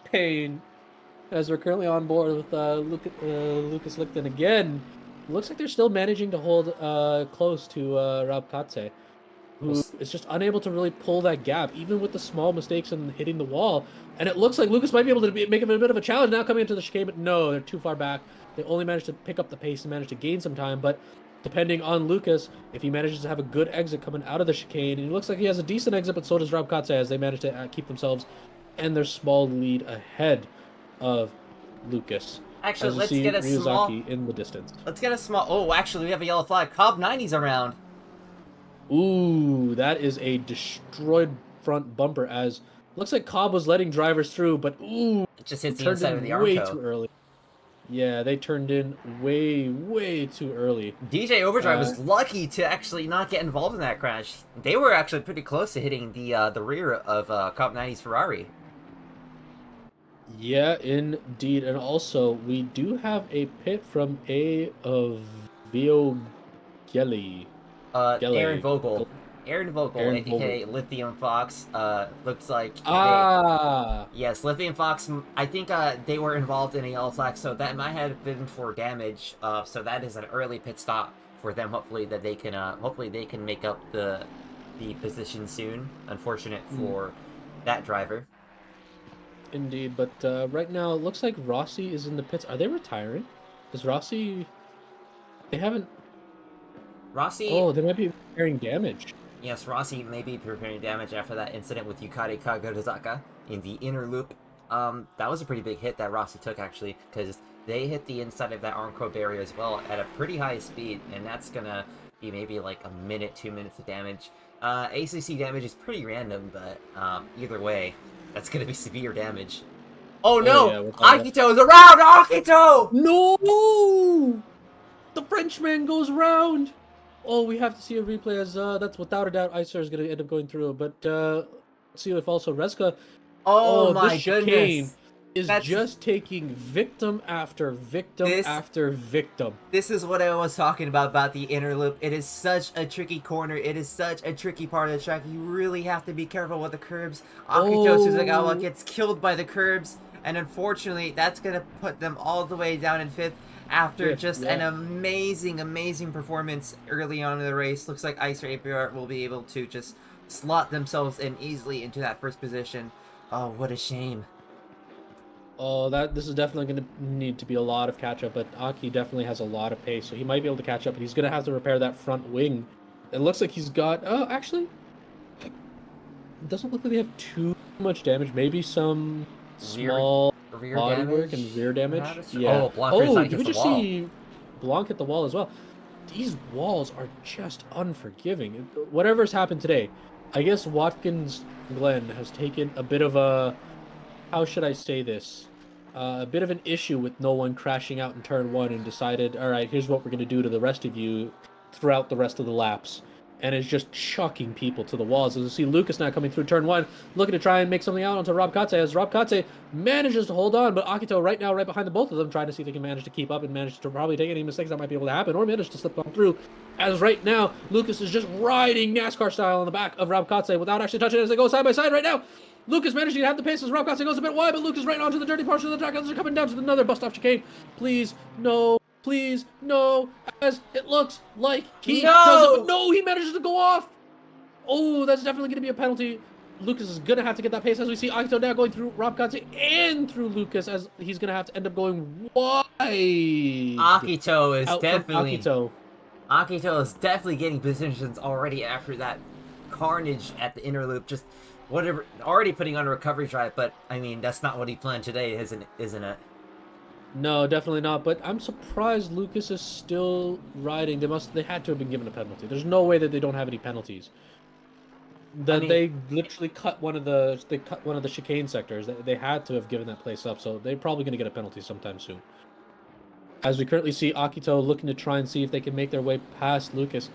Pain. As we're currently on board with Lucas Lichten again. Looks like they're still managing to hold close to Raub Katse, who is just unable to really pull that gap, even with the small mistakes and hitting the wall. And it looks like Lucas might be able to make him a bit of a challenge now coming into the chicane, but no, they're too far back. They only managed to pick up the pace and managed to gain some time, but depending on Lucas, if he manages to have a good exit coming out of the chicane, and it looks like he has a decent exit, but so does Rob Katse as they manage to keep themselves and their small lead ahead of Lucas. Actually, As we let's see get a Ryuzaki in the distance. Let's get a small. Oh, actually, we have a yellow flag. Cobb 90's around. Ooh, that is a destroyed front bumper. As looks like Cobb was letting drivers through, but ooh, It just hits the turned inside of in the way Armco. too early. Yeah, they turned in way too early. DJ Overdrive was lucky to actually not get involved in that crash. They were actually pretty close to hitting the rear of Cobb 90's Ferrari. Yeah, indeed. And also, we do have a pit from A of Vio Gelly. Aaron Vogel. Aaron Vogel, Aaron aka Lithium Fox, looks like yes, Lithium Fox, I think they were involved in a yellow flag, so that might have been for damage, so that is an early pit stop for them. Hopefully they can make up the position soon. Unfortunate for that driver. Indeed, but right now it looks like Rossi is in the pits. Are they retiring? Is Rossi... They haven't... Rossi... Oh, they might be repairing damage. Yes, Rossi may be preparing damage after that incident with Yukari Kagorizaka in the inner loop. That was a pretty big hit that Rossi took, actually, because they hit the inside of that Armco barrier as well at a pretty high speed, and that's gonna be maybe like a minute, 2 minutes of damage. ACC damage is pretty random, but either way, that's gonna be severe damage. Oh no! Yeah, Akito's around! Akito! No! The Frenchman goes around! Oh, we have to see a replay as that's without a doubt Icer is going to end up going through. But let's see if also Reska... Oh my this chicane goodness! is just taking victim after victim after victim. This is what I was talking about the inner loop. It is such a tricky corner. It is such a tricky part of the track. You really have to be careful with the curbs. Akito Suzagawa gets killed by the curbs, and unfortunately, that's going to put them all the way down in 5th. After an amazing performance early on in the race. Looks like Icer APR will be able to just slot themselves in easily into that first position. Oh, what a shame. Oh, this is definitely going to need to be a lot of catch-up, but Aki definitely has a lot of pace, so he might be able to catch up, but he's going to have to repair that front wing. It looks like he's got... Oh, actually, it doesn't look like they have too much damage. Maybe some small... Rear body damage? work and rear damage. Yeah. You could just see Blanc hit the wall as well. These walls are just unforgiving. Whatever's happened today, I guess Watkins Glen has taken a bit of a... How should I say this? A bit of an issue with no one crashing out in turn 1 and decided, all right, here's what we're going to do to the rest of you throughout the rest of the laps. And is just chucking people to the walls. As you see Lucas now coming through turn 1, looking to try and make something out onto Rob Katse, as Rob Katse manages to hold on, but Akito right now, right behind the both of them, trying to see if they can manage to keep up and manage to probably take any mistakes that might be able to happen, or manage to slip on through. As right now, Lucas is just riding NASCAR style on the back of Rob Katse without actually touching it as they go side by side right now. Lucas managing to have the pace as Rob Katse goes a bit wide, but Lucas right onto the dirty portion of the track as they're coming down to another bust-off chicane. Please, no. Please, no. As it looks like he does it, but no, he manages to go off. Oh, that's definitely going to be a penalty. Lucas is going to have to get that pace as we see Akito now going through Rob Katse and through Lucas as he's going to have to end up going wide. Akito is definitely getting positions already after that carnage at the inner loop. Just whatever, already putting on a recovery drive, but I mean, that's not what he planned today, isn't it? No, definitely not. But I'm surprised Lucas is still riding. They had to have been given a penalty. There's no way that they don't have any penalties. They literally cut one of the chicane sectors. They had to have given that place up, so they're probably going to get a penalty sometime soon. As we currently see Akito looking to try and see if they can make their way past Lucas.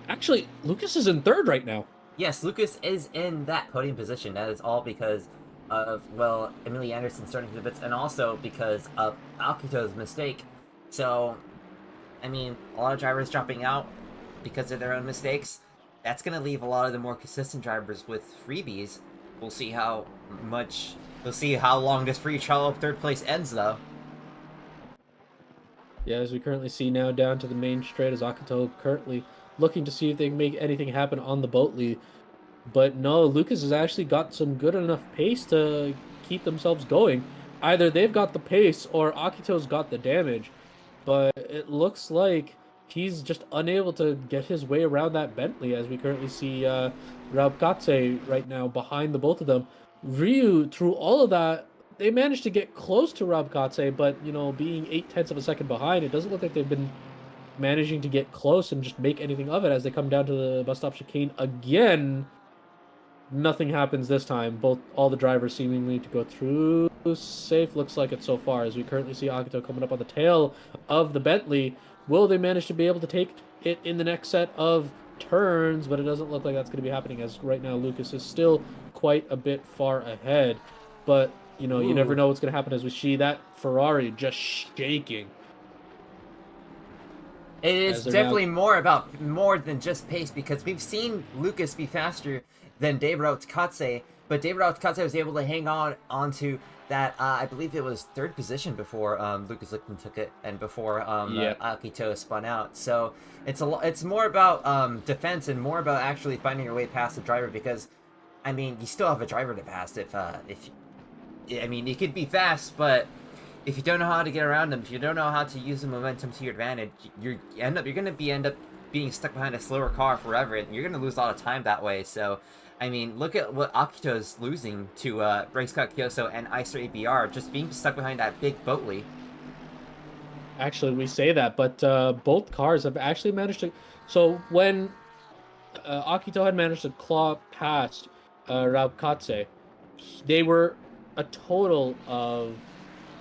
Actually, Lucas is in 3rd right now. Yes, Lucas is in that podium position. That is all because of, well, Emily Anderson starting to the bits, and also because of Akito's mistake. So, I mean, a lot of drivers dropping out because of their own mistakes. That's going to leave a lot of the more consistent drivers with freebies. We'll see how long this free trial of 3rd place ends, though. Yeah, as we currently see now down to the main straight, as Akito currently looking to see if they can make anything happen on the boat lead. But no, Lucas has actually got some good enough pace to keep themselves going. Either they've got the pace or Akito's got the damage. But it looks like he's just unable to get his way around that Bentley, as we currently see Raub Katse right now behind the both of them. Ryu, through all of that, they managed to get close to Raub Katse, but, you know, being 0.8 of a second behind, it doesn't look like they've been managing to get close and just make anything of it as they come down to the bus stop chicane again. Nothing happens this time. All the drivers seemingly to go through safe. Looks like it so far, as we currently see Akito coming up on the tail of the Bentley. Will they manage to be able to take it in the next set of turns? But it doesn't look like that's going to be happening, as right now Lucas is still quite a bit far ahead. But, you know, you never know what's going to happen as we see that Ferrari just shaking. It is definitely more than just pace, because we've seen Lucas be faster than David Katse, but David Katse was able to hang onto that. I believe it was third position before Lucas Lichten took it, and before Akito spun out. So it's more about defense and more about actually finding your way past the driver, because I mean, you still have a driver to pass if I mean, you could be fast, but if you don't know how to get around them, if you don't know how to use the momentum to your advantage, you're gonna end up being stuck behind a slower car forever, and you're gonna lose a lot of time that way. So, I mean, look at what Akito's losing to Scott Kyoso and Icer ABR, just being stuck behind that big Boatley. Actually, we say that, but both cars have actually managed to. So when Akito had managed to claw past Raub Katse, they were a total of,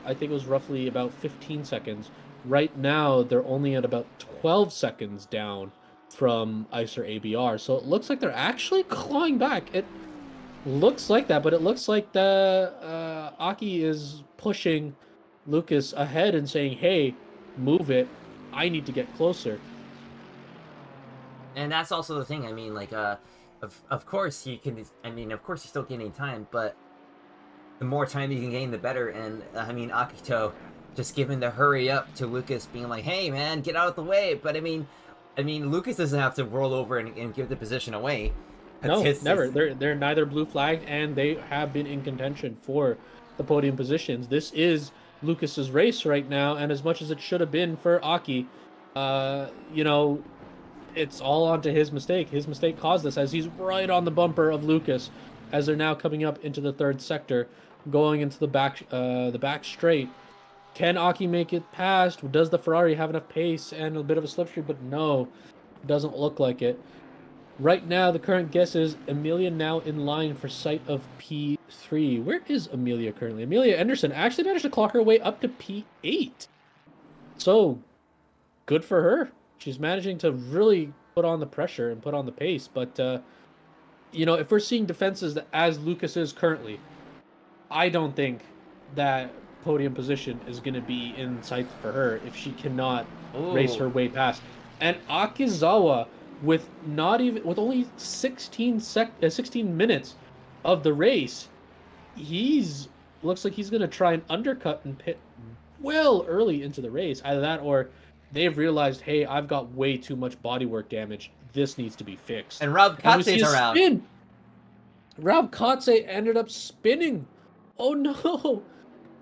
I think it was roughly about 15 seconds. Right now, they're only at about 12 seconds down from Icer ABR. So it looks like they're actually clawing back. It looks like that, but it looks like the Aki is pushing Lucas ahead and saying, hey, move it. I need to get closer. And that's also the thing. I mean, like, of course you can. I mean, of course you're still gaining time, but the more time you can gain, the better. And I mean, Akito just giving the hurry up to Lucas, being like, "Hey, man, get out of the way." But I mean, Lucas doesn't have to roll over and give the position away. No, never. They're neither blue flagged, and they have been in contention for the podium positions. This is Lucas's race right now, and as much as it should have been for Aki, you know, it's all onto his mistake. His mistake caused this, as he's right on the bumper of Lucas as they're now coming up into the third sector, going into the back straight. Can Aki make it past? Does the Ferrari have enough pace and a bit of a slipstream? But no, doesn't look like it. Right now, the current guess is Amelia now in line for sight of P3. Where is Amelia currently? Amelia Anderson actually managed to claw her way up to P8. So, good for her. She's managing to really put on the pressure and put on the pace. But, you know, if we're seeing defenses as Lucas is currently, I don't think that podium position is going to be in sight for her if she cannot race her way past. And Akizawa, with only 16 minutes of the race, looks like he's going to try and undercut and pit well early into the race. Either that, or they've realized, hey, I've got way too much bodywork damage. This needs to be fixed. And Raub Katse's around. Spin. Raub Katse ended up spinning. Oh no!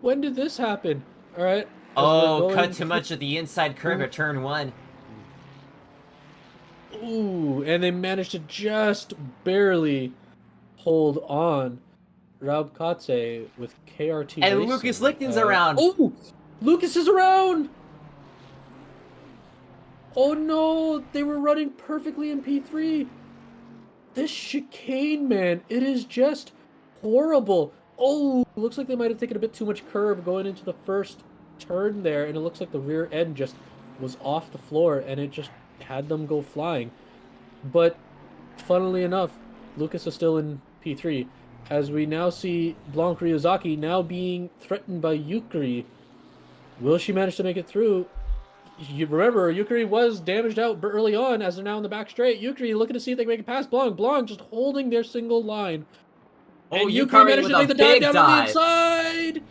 When did this happen? All right. Oh, cut too much of the inside curve at turn 1. Ooh, and they managed to just barely hold on. Raub Katse with KRT and Racing. Lucas Lichten's around. Oh, Lucas is around. Oh no, they were running perfectly in P3. This chicane, man, it is just horrible. Oh, looks like they might have taken a bit too much curb going into the first turn there, and it looks like the rear end just was off the floor, and it just had them go flying. But funnily enough, Lucas is still in P3, as we now see Blanc Ryuzaki now being threatened by Yukari. Will she manage to make it through? You remember, Yukari was damaged out early on, as they're now in the back straight. Yukari looking to see if they can make it past Blanc. Blanc just holding their single line. Oh, and Yukari managed to make the big dive down on the inside.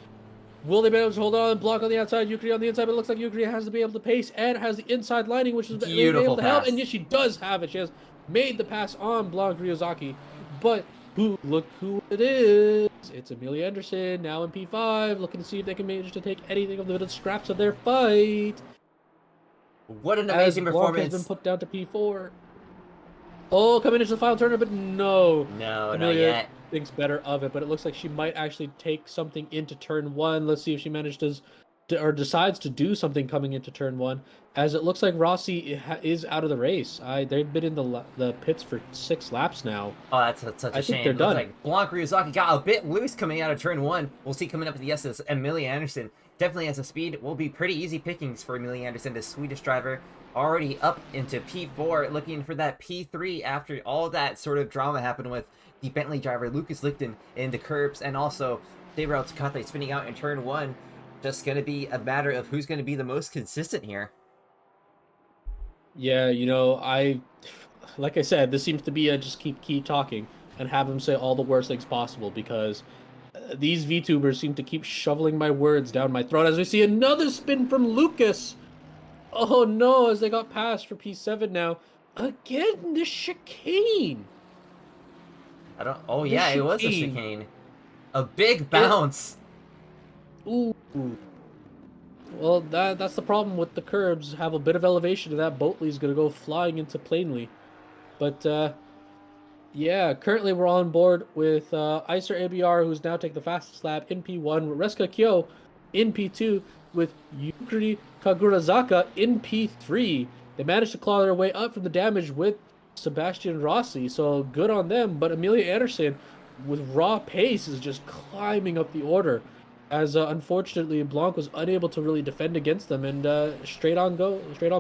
Will they be able to hold on? Blanc on the outside, Yukari on the inside, but it looks like Yukari has to be able to pace and has the inside lining, which is able to help. And yes, she does have it. She has made the pass on Blanc Ryuzaki. But look who it is. It's Amelia Anderson, now in P5, looking to see if they can manage to take anything of the scraps of their fight. What an as amazing Blanc has been performance. put down to P4. Oh, coming into the final turn, but no. No, not Amelia yet. thinks better of it, but it looks like she might actually take something into turn 1. Let's see if she manages to, or decides to do something coming into turn 1, as it looks like Rossi is out of the race. They've been in the pits for 6 laps now. Oh, that's such a I think shame. they're Looks done. like Blanc Ryuzaki got a bit loose coming out of turn 1. We'll see coming up at the S's. Amelia Anderson definitely has a speed. Will be pretty easy pickings for Amelia Anderson, the Swedish driver. Already up into P4, looking for that P3 after all that sort of drama happened with the Bentley driver Lucas Lichten in the curbs, and also Gabriel Takate spinning out in turn 1. Just going to be a matter of who's going to be the most consistent here. Yeah, like I said, this seems to be a just keep talking and have him say all the worst things possible, because these VTubers seem to keep shoveling my words down my throat as we see another spin from Lucas. Oh no, as they got passed for P7 now. Again, the chicane. I don't. Oh The yeah, it was a chicane. chicane. A big bounce. Ooh. Well, that's the problem with the curbs. Have a bit of elevation, and that Boatley's gonna go flying into Plainly. But yeah, currently we're on board with Icer ABR, who's now taking the fastest lap in P1, with Reska Kyo in P2, with Yukari Kagurazaka in P3. They managed to claw their way up from the damage with Sebastian Rossi, so good on them. But Amelia Anderson, with raw pace, is just climbing up the order, as unfortunately Blanc was unable to really defend against them, and straight on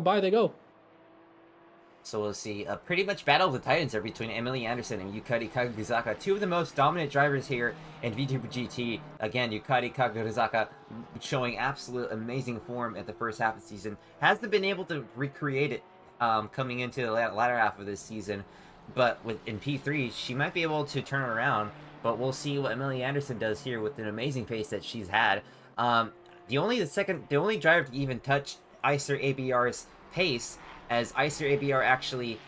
by they go. So we'll see a pretty much battle of the titans there between Emily Anderson and Yukari Kaguzaka, two of the most dominant drivers here in VTuber GT. Again, Yukari Kaguzaka showing absolute amazing form at the first half of the season. Hasn't been able to recreate it coming into the latter half of this season, but in P3 she might be able to turn around. But we'll see what Emily Anderson does here with an amazing pace that she's had. The only driver to even touch Icer ABR's pace, as Icer ABR actually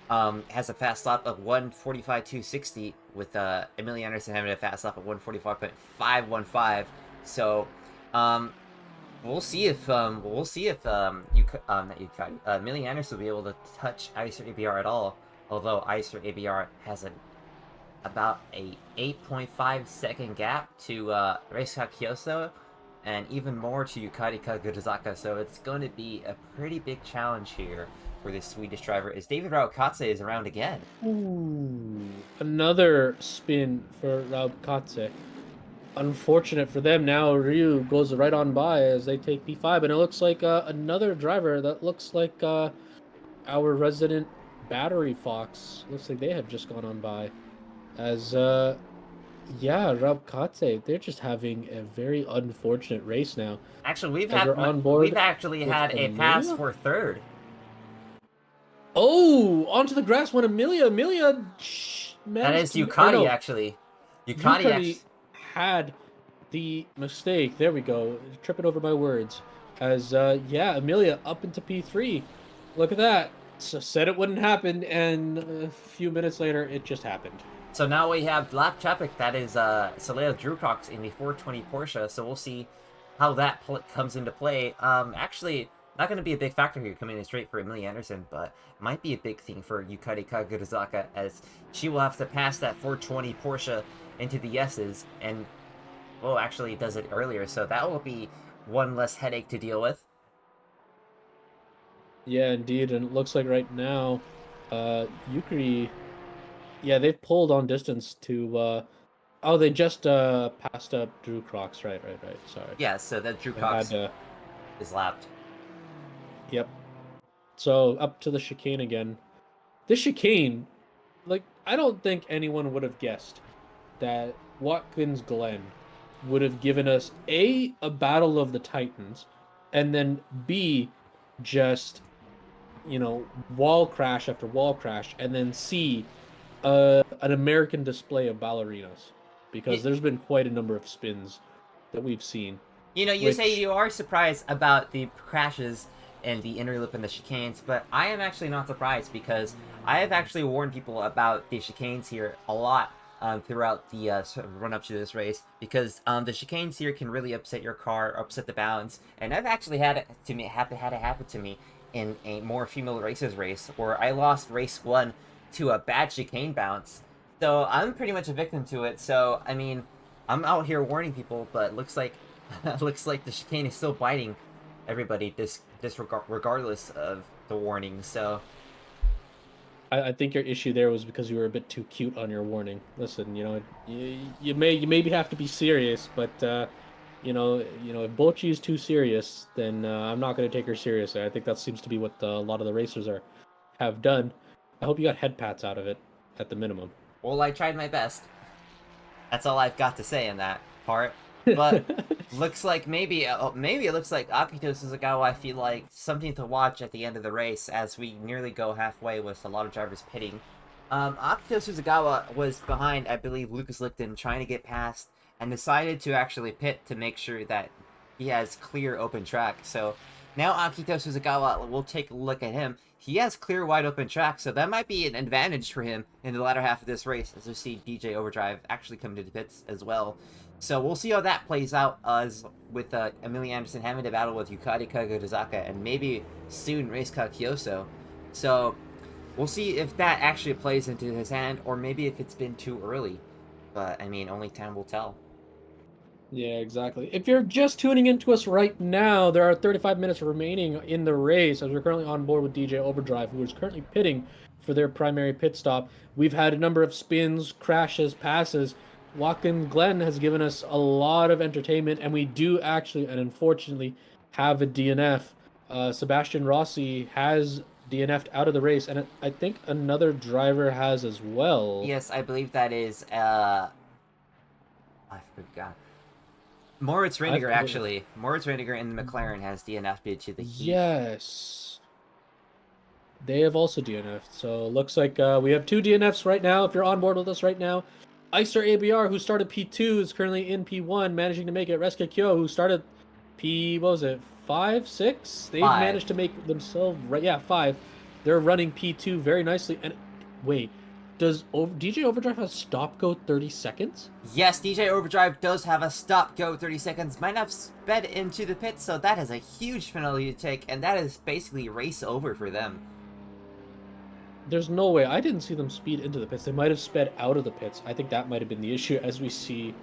has a fast lap of 1:45.260, with Amelia Anderson having a fast lap of 1:45.515. So we'll see if Amelia Anderson will be able to touch Icer ABR at all. Although Icer ABR has about a 8.5 second gap to Reisa Kyoso, and even more to Yukari Kagurazaka, so it's going to be a pretty big challenge here for this Swedish driver, as David Raukatse is around again. Ooh, another spin for Raukatse. Unfortunate for them now, Ryu goes right on by as they take P5, and it looks like another driver that looks like our resident battery fox. Looks like they have just gone on by. As yeah, Raukatse, they're just having a very unfortunate race now. Actually, we've actually had a pass for third. Oh, onto the grass went Amelia. That is Yukari, actually. Yukari had the mistake. There we go. Tripping over my words. As yeah, Amelia up into P3. Look at that. So said it wouldn't happen, and a few minutes later, it just happened. So now we have lap traffic. That is Soleil Drewcox in the 420 Porsche. So we'll see how that comes into play. Actually, not going to be a big factor here coming in straight for Amelia Anderson, but might be a big thing for Yukari Kagurazaka, as she will have to pass that 420 Porsche into the S's, and well, actually does it earlier, so that will be one less headache to deal with. Yeah, indeed, and it looks like right now, Yukari, yeah, they've pulled on distance to, oh, they just passed up Drew Crocs, right, sorry. Yeah, so that Drew Cox is lapped. Yep. So up to the chicane again. This chicane, like, I don't think anyone would have guessed that Watkins Glen would have given us a battle of the Titans, and then B, just, wall crash after wall crash, and then C, an American display of ballerinas, because there's been quite a number of spins that we've seen. You say you are surprised about the crashes and the inner loop and the chicanes, but I am actually not surprised, because I have actually warned people about the chicanes here a lot throughout the run-up to this race, because the chicanes here can really upset your car, upset the balance, and I've actually had it happen to me in a more female races race, or I lost race 1 to a bad chicane bounce. So I'm pretty much a victim to it. So I mean, I'm out here warning people, but looks like looks like the chicane is still biting everybody regardless of the warning. So I think your issue there was because you were a bit too cute on your warning. Listen, you know, you maybe have to be serious, but if Bocchi is too serious, then I'm not going to take her seriously. I think that seems to be what a lot of the racers have done. I hope you got head pats out of it, at the minimum. well, I tried my best. That's all I've got to say in that part. But looks like maybe it looks like Akito Suzugawa, I feel like something to watch at the end of the race as we nearly go halfway with a lot of drivers pitting. Akito Suzugawa was behind, I believe, Lucas Lichten trying to get past and decided to actually pit to make sure that he has clear open track. So now Akito Suzugawa, we'll take a look at him. He has clear wide open track, so that might be an advantage for him in the latter half of this race, as we see DJ Overdrive actually come to the pits as well. So we'll see how that plays out as with Amelia Anderson having to battle with Yukari Kagorizaka and maybe soon Reisuka Kyoso. So we'll see if that actually plays into his hand, or maybe if it's been too early. But I mean, only time will tell. Yeah, exactly. If you're just tuning into us right now, there are 35 minutes remaining in the race as we're currently on board with DJ Overdrive, who is currently pitting for their primary pit stop. We've had a number of spins, crashes, passes. Joaquin Glenn has given us a lot of entertainment, and we do actually, and unfortunately, have a DNF. Sebastian Rossi has DNF'd out of the race, and I think another driver has as well. Yes, I believe that is, I forgot. Moritz Reiniger, actually. Moritz Reiniger in the McLaren has DNF'd due to the heat. Yes. They have also DNF'd. So looks like we have 2 DNFs right now. If you're on board with us right now, Icer ABR, who started P2, is currently in P1, managing to make it. Reska Kyo, who started what was it, 5, 6? They've managed to make themselves, right? Yeah, 5. They're running P2 very nicely. And wait, does DJ Overdrive have a stop-go 30 seconds? Yes, DJ Overdrive does have a stop-go 30 seconds. Might have sped into the pit, so that is a huge penalty to take, and that is basically race over for them. There's no way. I didn't see them speed into the pits. They might have sped out of the pits. I think that might have been the issue, as we see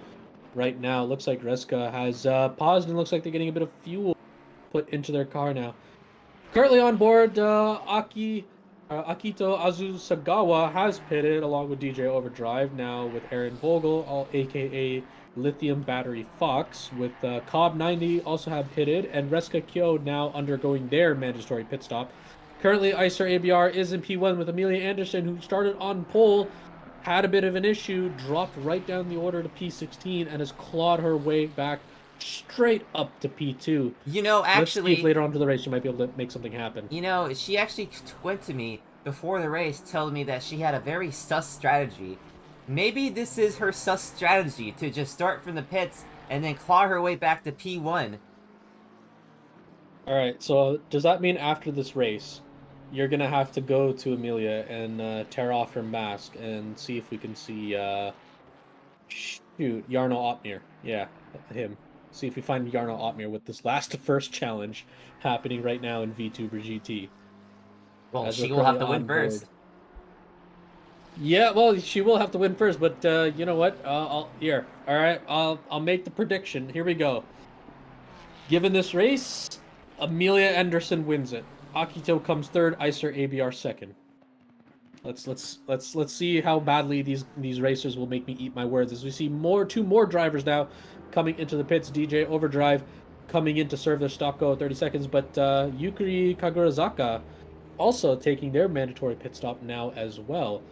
right now. Looks like Reska has paused, and looks like they're getting a bit of fuel put into their car now. Currently on board, Akito Azusagawa has pitted along with DJ Overdrive, now with Aaron Vogel, aka Lithium Battery Fox, with Cobb 90 also have pitted, and Reska Kyo now undergoing their mandatory pit stop. Currently, Icer ABR is in P1 with Amelia Anderson, who started on pole, had a bit of an issue, dropped right down the order to P16, and has clawed her way back straight up to P2. You know, actually, let's see if later on to the race she might be able to make something happen. You know, she actually went to me before the race telling me that she had a very sus strategy. Maybe this is her sus strategy, to just start from the pits and then claw her way back to P1. Alright, so does that mean after this race, you're going to have to go to Amelia and tear off her mask and see if we can see, Jarno Opmeer. Yeah, him. See if we find Jarno Opmeer with this first challenge happening right now in VTuber GT. Well, she will have to win first. Yeah, well, she will have to win first, but you know what? All right, I'll make the prediction. Here we go. Given this race, Amelia Anderson wins it. Akito comes third, Icer ABR second. Let's see how badly these racers will make me eat my words as we see two more drivers now coming into the pits. DJ Overdrive coming in to serve their stop go at 30 seconds, but Yukari Kagurazaka also taking their mandatory pit stop now as well.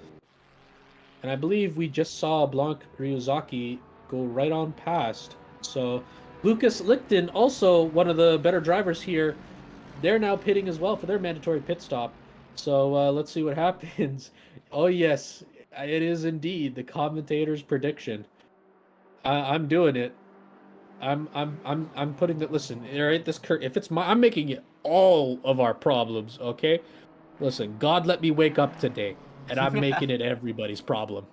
And I believe we just saw Blanc Ryuzaki go right on past. So Lucas Lichten, also one of the better drivers here, they're now pitting as well for their mandatory pit stop. So let's see what happens. Oh yes, it is indeed the commentator's prediction. I'm doing it. I'm putting it. Listen, all right, this if it's I'm making it all of our problems. Okay, listen, God let me wake up today, and I'm making it everybody's problem.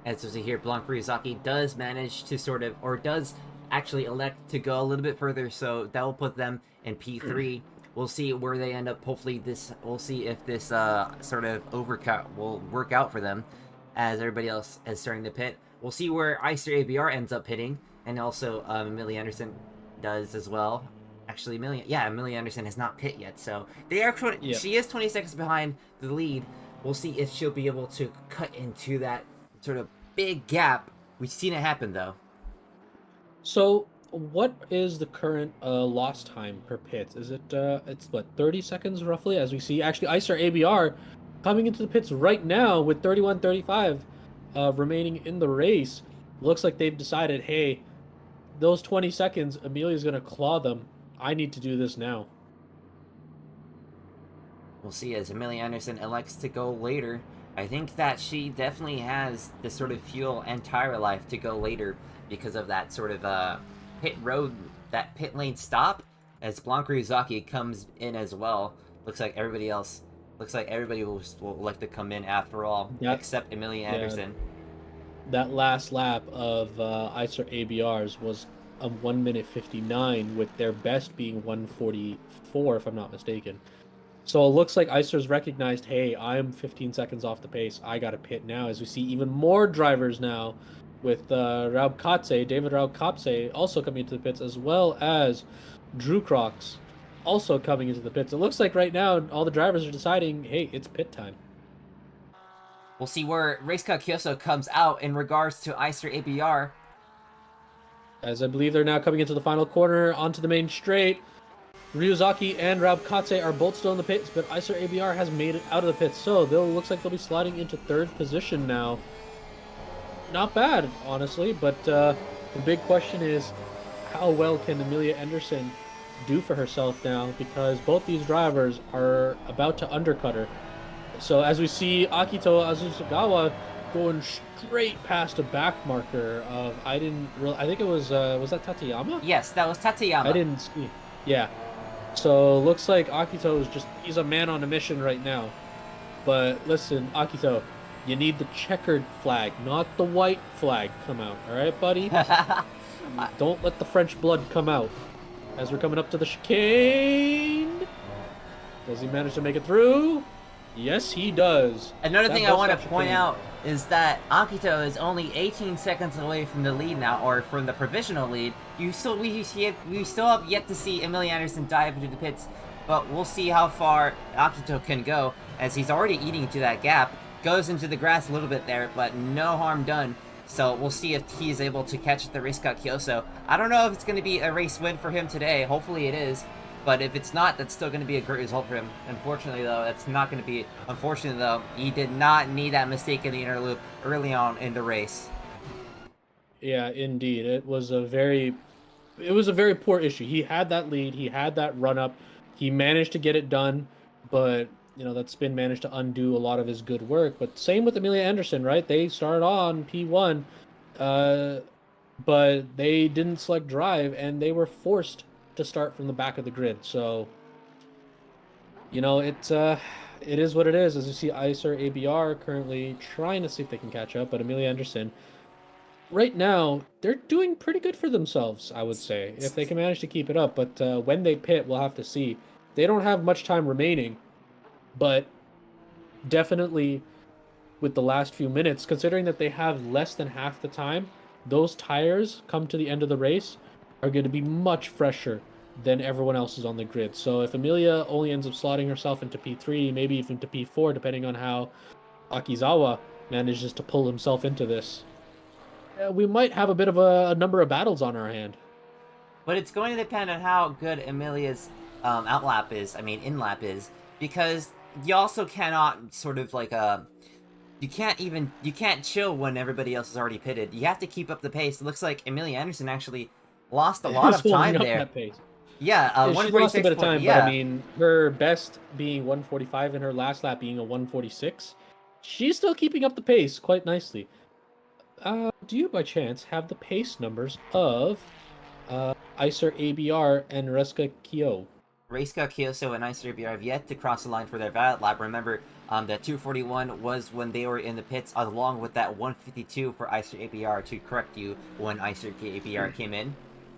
As we see here, Blanc Ryuzaki does manage to does actually elect to go a little bit further, so that will put them in P3, We'll see where they end up. Hopefully, we'll see if this sort of overcut will work out for them, as everybody else is starting to pit. We'll see where Icer ABR ends up hitting, and also Amelia Anderson does as well. Actually, Amelia Anderson has not pit yet, so they are. Yep. She is 20 seconds behind the lead. We'll see if she'll be able to cut into that sort of big gap. We've seen it happen though. So, what is the current lost time per pit? Is it it's what, 30 seconds roughly? As we see, actually, Icer ABR coming into the pits right now with 31:35 remaining in the race. Looks like they've decided, hey, those 20 seconds, Amelia's gonna claw them. I need to do this now. We'll see as Amelia Anderson elects to go later. I think that she definitely has the sort of fuel and tire life to go later because of that sort of that pit lane stop as Blanca Ryuzaki comes in as well. Looks like everybody will elect to come in after all, except Amelia Anderson. That last lap of Icer ABR's was a 1:59, with their best being 1:44, if I'm not mistaken. So it looks like Icer's recognized, hey, I'm 15 seconds off the pace. I got to pit now, as we see even more drivers now with David Raubkatse also coming into the pits, as well as Drew Crocs also coming into the pits. It looks like right now all the drivers are deciding, hey, it's pit time. We'll see where Reisuka Kyoso comes out in regards to Icer ABR. As I believe they're now coming into the final corner onto the main straight. Ryuzaki and Raubkatse are both still in the pits, but Icer ABR has made it out of the pits, so looks like they'll be sliding into third position now. Not bad, honestly, but the big question is, how well can Amelia Anderson do for herself now, because both these drivers are about to undercut her. So as we see Akito Azusawa going straight past a back marker of, I think it was that Tateyama? Yes, that was Tateyama. I didn't see. Yeah. So looks like Akito he's a man on a mission right now. But listen, Akito, you need the checkered flag, not the white flag come out. All right, buddy? Don't let the French blood come out. As we're coming up to the chicane. Does he manage to make it through? Yes, he does. Another thing I want to point out is that Akito is only 18 seconds away from the lead now, or from the provisional lead. We still have yet to see Amelia Anderson dive into the pits, but we'll see how far Akito can go, as he's already eating into that gap. Goes into the grass a little bit there, but no harm done. So we'll see if he's able to catch the Reisuka Kyoso. I don't know if it's going to be a race win for him today. Hopefully it is. But if it's not, that's still going to be a great result for him. Unfortunately, though, that's not going to be... Unfortunately, though, he did not need that mistake in the inner loop early on in the race. Yeah, indeed. It was a very poor issue. He had that lead. He had that run-up. He managed to get it done. But, that spin managed to undo a lot of his good work. But same with Amelia Anderson, right? They started on P1, but they didn't select drive, and they were forced to start from the back of the grid. So, it is what it is. As you see, Icer ABR currently trying to see if they can catch up, but Amelia Anderson, right now, they're doing pretty good for themselves, I would say, if they can manage to keep it up. But when they pit, we'll have to see. They don't have much time remaining, but definitely with the last few minutes, considering that they have less than half the time, those tires come to the end of the race are going to be much fresher than everyone else's on the grid. So if Amelia only ends up slotting herself into P3, maybe even to P4, depending on how Akizawa manages to pull himself into this, we might have a bit of a number of battles on our hand. But it's going to depend on how good Amelia's in-lap is, because you also cannot sort of like you can't chill when everybody else is already pitted. You have to keep up the pace. It looks like Amelia Anderson actually lost a lot of time there. Yeah, she lost a bit of time, but I mean, her best being 1:45 and her last lap being a 1:46. She's still keeping up the pace quite nicely. Do you by chance have the pace numbers of Icer ABR and Reisuka Kyoso? Reisuka Kyoso and Icer ABR have yet to cross the line for their valet lap. Remember, that 2:41 was when they were in the pits, along with that 1:52 for Icer ABR, to correct you, when Icer ABR came in.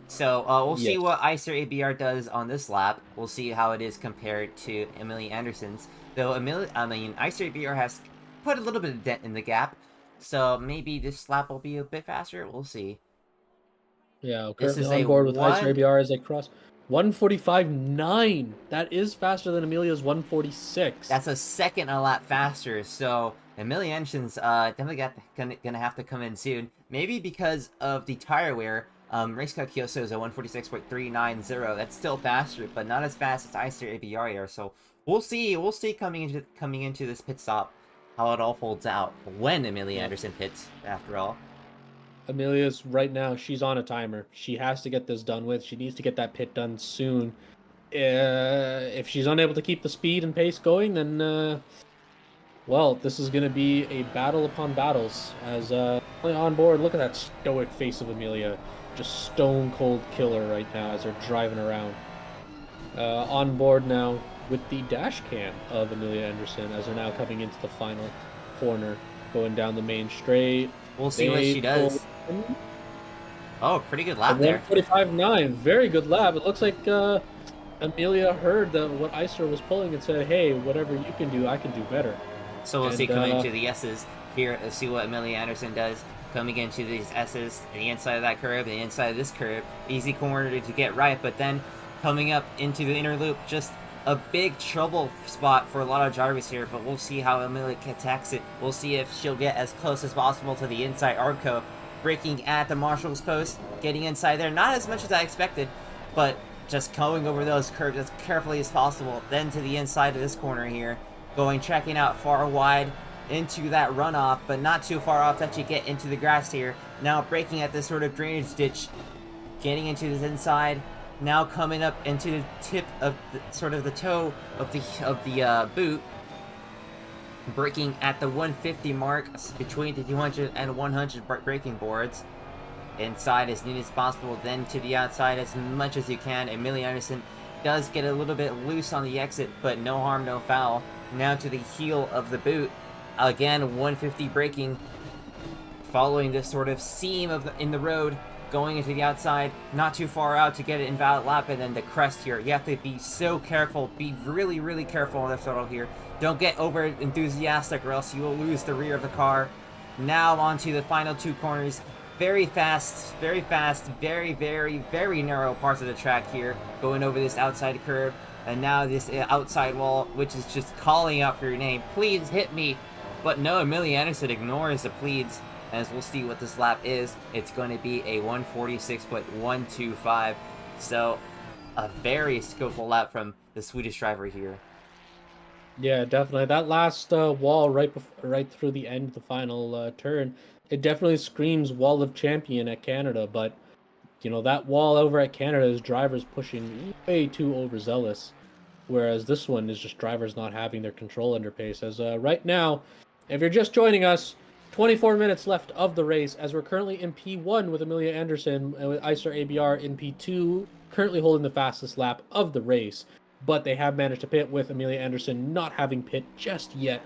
So we'll see Yes. what Icer ABR does on this lap. We'll see how it is compared to Amelia Anderson's. Though Icer ABR has put a little bit of dent in the gap, so maybe this lap will be a bit faster. We'll see. Yeah, This currently is on a board with Icer one. ABR as they cross 145.9. That is faster than Amelia's 146. That's a second a lap faster. So Amelia Anderson's definitely gonna have to come in soon. Maybe because of the tire wear. Race car Kyoso is a 146.390. That's still faster, but not as fast as Icer ABR here. So we'll see. We'll see coming into this pit stop how it all folds out when Amelia Anderson pits. After all. Amelia's right now, she's on a timer. She has to get this done with. She needs to get that pit done soon. If she's unable to keep the speed and pace going, then, well, this is going to be a battle upon battles. As on board, look at that stoic face of Amelia. Just stone cold killer right now as they're driving around. On board now with the dash cam of Amelia Anderson as they're now coming into the final corner, going down the main straight. We'll see what she does. Oh, pretty good lap there. 145.9, very good lap. It looks like Amelia heard what Icer was pulling and said, hey, whatever you can do, I can do better. So we'll see coming into the S's here. Let's see what Amelia Anderson does. Coming into these S's, the inside of that curve, the inside of this curve. Easy corner to get right, but then coming up into the inner loop, just a big trouble spot for a lot of drivers here, but we'll see how Amelia attacks it. We'll see if she'll get as close as possible to the inside Arco. Braking at the marshal's post, getting inside there. Not as much as I expected, but just going over those curves as carefully as possible. Then to the inside of this corner here, tracking out far wide into that runoff, but not too far off to actually get into the grass here. Now braking at this sort of drainage ditch, getting into this inside. Now coming up into the tip of the toe of the boot. Braking at the 150 mark between the 200 and 100 braking boards. Inside as neat as possible, then to the outside as much as you can. Amelia Anderson does get a little bit loose on the exit, but no harm, no foul. Now to the heel of the boot. Again, 150 braking, following this sort of seam in the road, going into the outside, not too far out to get an invalid lap, and then the crest here. You have to be so careful, be really, really careful on the throttle here. Don't get over enthusiastic or else you will lose the rear of the car. Now onto the final two corners. Very fast, very, very, very narrow parts of the track here. Going over this outside curve. And now this outside wall, which is just calling out for your name. Please hit me. But no, Amelia Anderson ignores the pleads. As we'll see what this lap is. It's going to be a 146.125. So, a very skillful lap from the Swedish driver here. Yeah, definitely. That last wall right through the end of the final turn, it definitely screams Wall of Champion at Canada. But, you know, that wall over at Canada is drivers pushing way too overzealous. Whereas this one is just drivers not having their control under pace. As right now, if you're just joining us, 24 minutes left of the race, as we're currently in P1 with Amelia Anderson and with Icer ABR in P2, currently holding the fastest lap of the race. But they have managed to pit with Amelia Anderson not having pit just yet.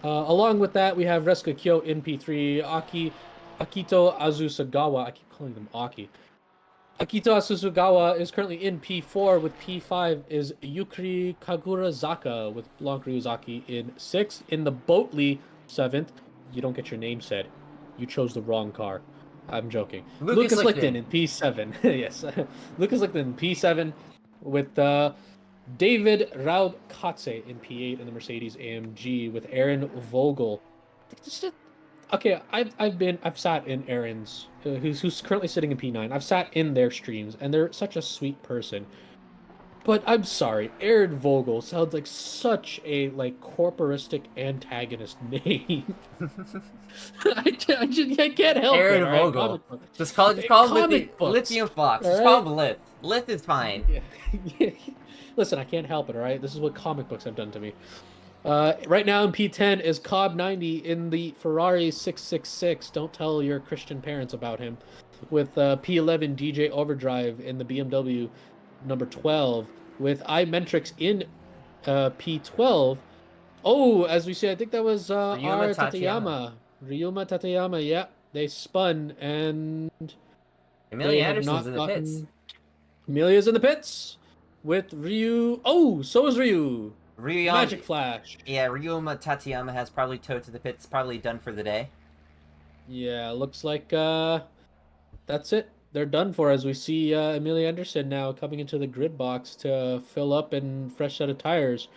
Along with that, we have Reska Kyo in P3, Akito Azusagawa, I keep calling them Aki. Akito Azusagawa is currently in P4, with P5 is Yukiri Kagurazaka, with Blanc Ryuzaki in 6th. In the Boatley 7th, you don't get your name said. You chose the wrong car. I'm joking. Lucas Lichten in P7. Yes. Lucas Lichten in P7 with David Raub-Katze in P8 in the Mercedes AMG with Aaron Vogel. Okay, I've sat in Aaron's, who's currently sitting in P9. I've sat in their streams, and they're such a sweet person. But I'm sorry, Aaron Vogel sounds like such a corporistic antagonist name. I can't help Aaron it. Vogel. Just call him Lithium Fox. Just call him Lith. Lith is fine. Yeah. Listen, I can't help it, all right? This is what comic books have done to me. Right now in P10 is Cobb90 in the Ferrari 666. Don't tell your Christian parents about him. With P11 DJ Overdrive in the BMW number 12. With iMentrix in P12. Oh, as we said, I think that was Ryuma Tateyama. Yeah, they spun and Amelia have Anderson's not in the pits. gotten. Amelia's in the pits with Ryu. Oh, so is Ryu. Magic Flash. Yeah, Ryuma Tateyama has probably towed to the pits, probably done for the day. Yeah, looks like that's it. They're done for as we see Amelia Anderson now coming into the grid box to fill up and fresh set of tires.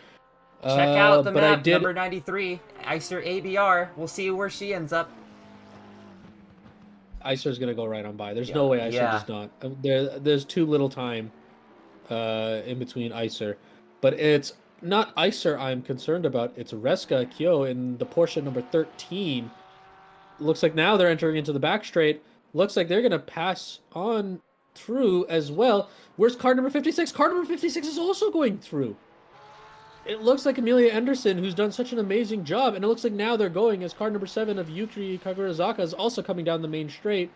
Check out the But I map, did. number 93, Icer ABR. We'll see where she ends up. Icer's gonna go right on by. There's Yeah, no way Icer yeah. does not. There's too little time in between Icer. But it's not Icer I'm concerned about. It's Reska Kyo in the Porsche number 13. Looks like now they're entering into the back straight. Looks like they're going to pass on through as well. Where's car number 56? Car number 56 is also going through. It looks like Amelia Anderson, who's done such an amazing job, and it looks like now they're going as car number 7 of Yukari Kagurazaka is also coming down the main straight.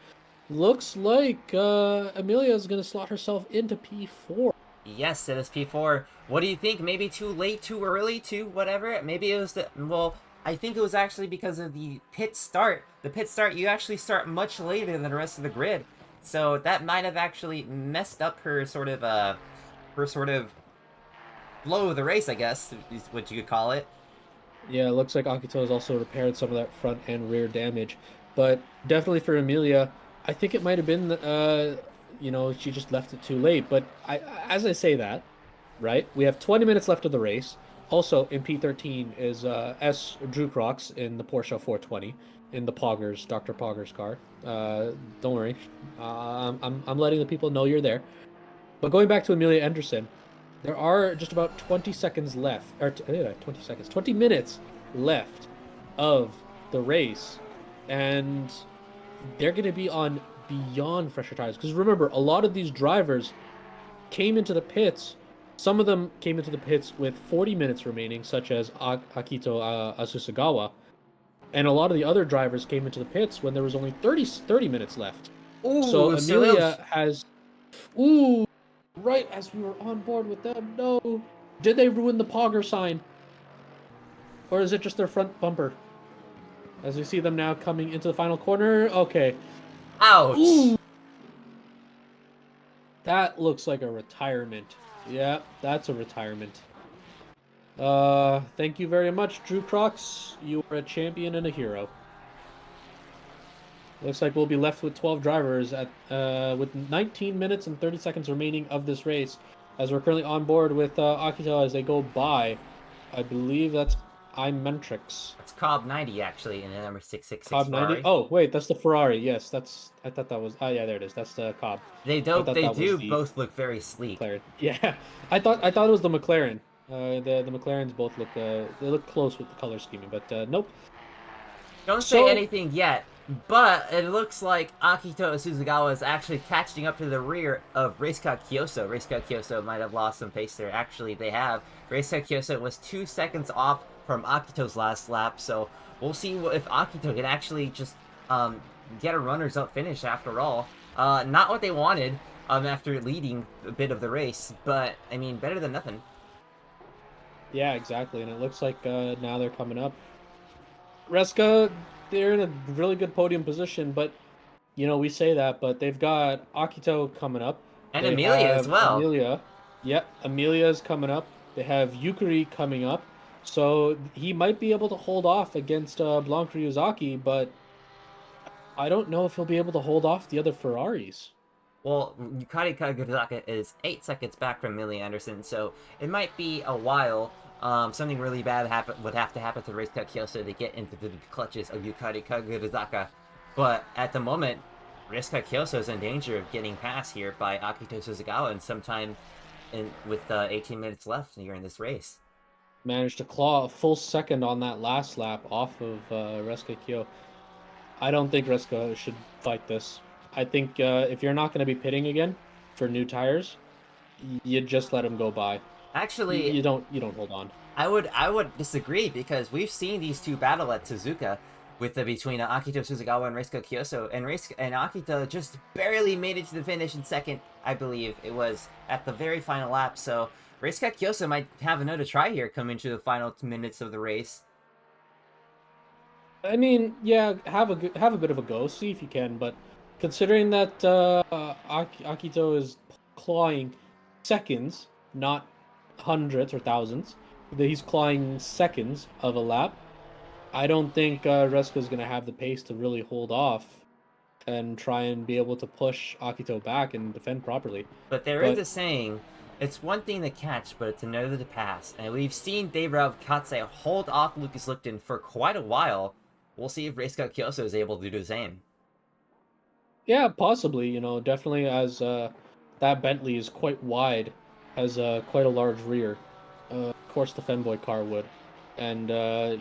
Looks like Amelia is going to slot herself into P4. Yes, it is P4. What do you think? Maybe too late, too early, too whatever? Maybe it was the... Well, I think it was actually because of the pit start. The pit start, you actually start much later than the rest of the grid. So that might have actually messed up her sort of flow of the race, I guess, is what you could call it. Yeah, it looks like Akito has also repaired some of that front and rear damage. But definitely for Amelia, I think it might have been, she just left it too late. But as I say that, right, we have 20 minutes left of the race. Also in P13 is S. Drew Crocs in the Porsche 420 in the Poggers, Dr. Poggers car. Don't worry, I'm letting the people know you're there. But going back to Amelia Anderson, there are just about 20 seconds left, or 20 minutes left of the race, and they're going to be on beyond fresher tires. Because remember, a lot of these drivers came into the pits. Some of them came into the pits with 40 minutes remaining, such as Akito Asusagawa. And a lot of the other drivers came into the pits when there was only 30 minutes left. Ooh, so Amelia has... Ooh, right as we were on board with them. No. Did they ruin the Pogger sign? Or is it just their front bumper? As we see them now coming into the final corner. Okay. Ouch. Ooh. That looks like a retirement. Yeah, that's a retirement. Thank you very much, Drew Crocs. You are a champion and a hero. Looks like we'll be left with 12 drivers at with 19 minutes and 30 seconds remaining of this race, as we're currently on board with Akito as they go by. I believe that's iMentrix. It's Cobb 90 actually in the number 666 Cobb 90. Ferrari. Oh wait, that's the Ferrari. Yes, I thought that was. Oh yeah, there it is. That's the Cobb. They do both look very sleek. McLaren. Yeah, I thought it was the McLaren. The McLarens both look they look close with the color scheming, but nope. Don't say anything yet, but it looks like Akito Suzugawa is actually catching up to the rear of Reisuka Kyoso. Reisuka Kyoso might have lost some pace there. Actually, they have. Reisuka Kyoso was 2 seconds off from Akito's last lap, so we'll see if Akito can actually just get a runners-up finish after all. Not what they wanted after leading a bit of the race, but, I mean, better than nothing. Yeah, exactly, and it looks like now they're coming up. Reska, they're in a really good podium position, but, we say that, but they've got Akito coming up. And Amelia as well. Amelia's coming up. They have Yukari coming up. So he might be able to hold off against Blanc Ryuzaki, but I don't know if he'll be able to hold off the other Ferraris. Well, Yukari Kagurazaka is 8 seconds back from Amelia Anderson, so it might be a while. Something really bad would have to happen to Reisuka Kyoso to get into the clutches of Yukari Kagurazaka. But at the moment, Reisuka Kyoso is in danger of getting passed here by Akito Suzugawa in sometime with 18 minutes left here in this race. Managed to claw a full second on that last lap off of Reisuka Kyo. I don't think Reisuka should fight this. I think if you're not going to be pitting again for new tires, you just let him go by. Actually, you don't hold on. I would disagree, because we've seen these two battle at Suzuka with between Akito Suzugawa and Reisuka Kyoso, and Akito just barely made it to the finish in second, I believe it was, at the very final lap. So Reisuka Kyoso might have another try here coming to the final minutes of the race. I mean, yeah, have a bit of a go, see if you can, but considering that Akito is clawing seconds, not hundreds or thousands, that he's clawing seconds of a lap, I don't think Reska's going to have the pace to really hold off and try and be able to push Akito back and defend properly. But there is a saying, it's one thing to catch, but it's another to pass. And we've seen Dabrov Katse hold off Lucas Lipton for quite a while. We'll see if Reisca Kyoso is able to do the same. Yeah, possibly. You know, definitely as that Bentley is quite wide, has quite a large rear. Of course, the Femboy car would. And,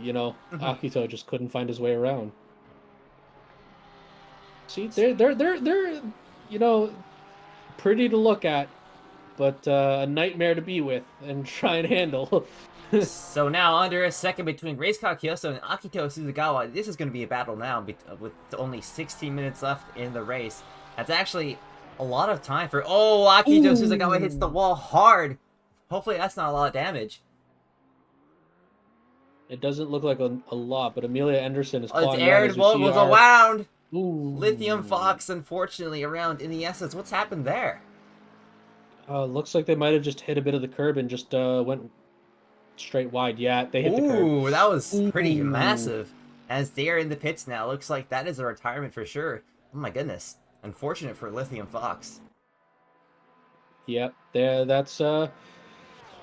you know, Akito just couldn't find his way around. See, they're, you know, pretty to look at, but a nightmare to be with and try and handle. So now, under a second between Reisca Kyoso and Akito Suzugawa, this is going to be a battle now with only 16 minutes left in the race. That's actually a lot of time for... Oh, Akito Suzugawa hits the wall hard. Hopefully that's not a lot of damage. It doesn't look like a lot, but Amelia Anderson is clawing Its air bolt was around. Ooh. Lithium Fox, unfortunately, around in the essence. What's happened there? Looks like they might have just hit a bit of the curb and just went straight wide. Yeah, they hit the curb. Ooh, that was pretty massive. As they're in the pits now, looks like that is a retirement for sure. Oh my goodness. Unfortunate for Lithium Fox. Yep, that's our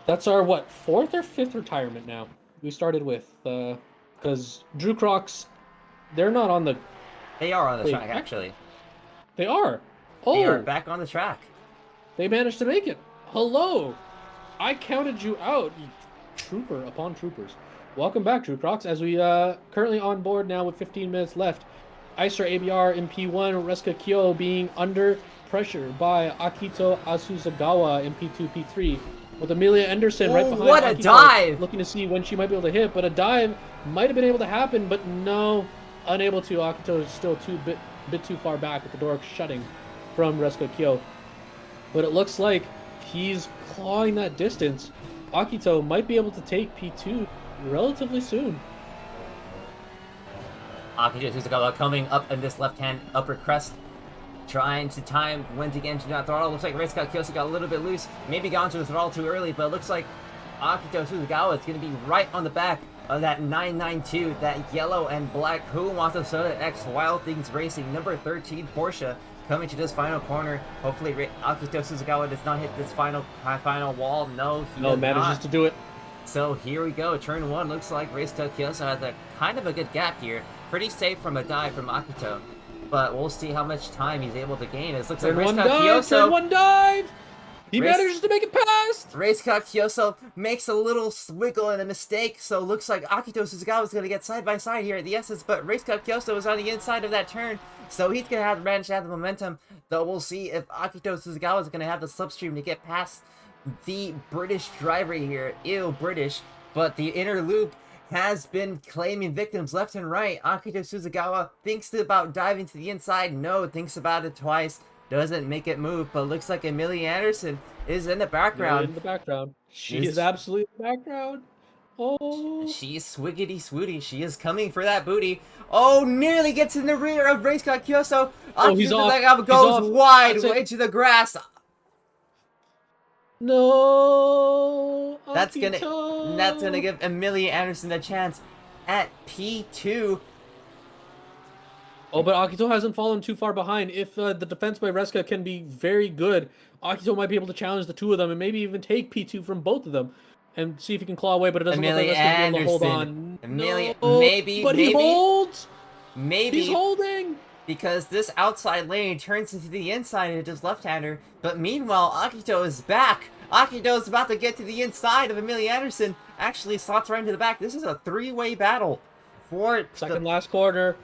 what, 4th or 5th retirement now. We started with because Drew Crocs, they're not on the... They are on the track, actually. They are? Oh! They are back on the track. They managed to make it. Hello! I counted you out, you trooper upon troopers. Welcome back, Drew Crocs, as we currently on board now with 15 minutes left. Icer ABR in P1, Reska Kyo being under pressure by Akito Asuzagawa in P2, P3. With Amelia Anderson right behind what a Akito, dive! looking to see when she might be able to hit, but a dive might have been able to happen, but no, unable to. Akito is still bit too far back with the door shutting from Reska Kyo. But it looks like he's clawing that distance. Akito might be able to take P2 relatively soon. Akito Suzugawa coming up in this left-hand upper crest, trying to time when to get into that throttle. Looks like Reisca Kyoso got a little bit loose, maybe got into the throttle too early, but it looks like Akito Suzugawa is going to be right on the back of that 992, that yellow and black Who Wants a Soda X Wild Things Racing number 13 Porsche coming to this final corner. Hopefully Akito Suzugawa does not hit this final wall. No, he manages to do it. So here we go, turn 1. Looks like Reisca Kyoso has a kind of a good gap here. Pretty safe from a dive from Akito. But we'll see how much time he's able to gain. It looks like Reisca Kyoso... Turn 1 dive! He manages to make it past! Reisca Kyoso makes a little swiggle and a mistake, so looks like Akito Suzugawa is going to get side by side here at the essence, but Reisca Kyoso is on the inside of that turn, so he's going to have to manage to have the momentum, though we'll see if Akito Suzugawa is going to have the slipstream to get past the British driver here. Ew, British. But the inner loop has been claiming victims left and right. Akito Suzugawa thinks about diving to the inside. No, thinks about it twice. Doesn't make it move, but looks like Amelia Anderson is in the background. In the background. She is absolutely in the background. Oh. She's swiggity swooty. She is coming for that booty. Oh, nearly gets in the rear of Reisca Kyoso. Oh, he's off. Suzugawa goes wide into the grass. No. That's gonna give Amelia Anderson a chance at P2. Oh, but Akito hasn't fallen too far behind. If the defense by Reska can be very good, Akito might be able to challenge the two of them and maybe even take P2 from both of them and see if he can claw away, but it doesn't look like Reska's able to hold on. Maybe. He holds! Maybe. He's holding! Because this outside lane turns into the inside of his left-hander, but meanwhile, Akito is back. Akito is about to get to the inside of Amelia Anderson. Actually, slots right into the back. This is a three-way battle. Second last corner.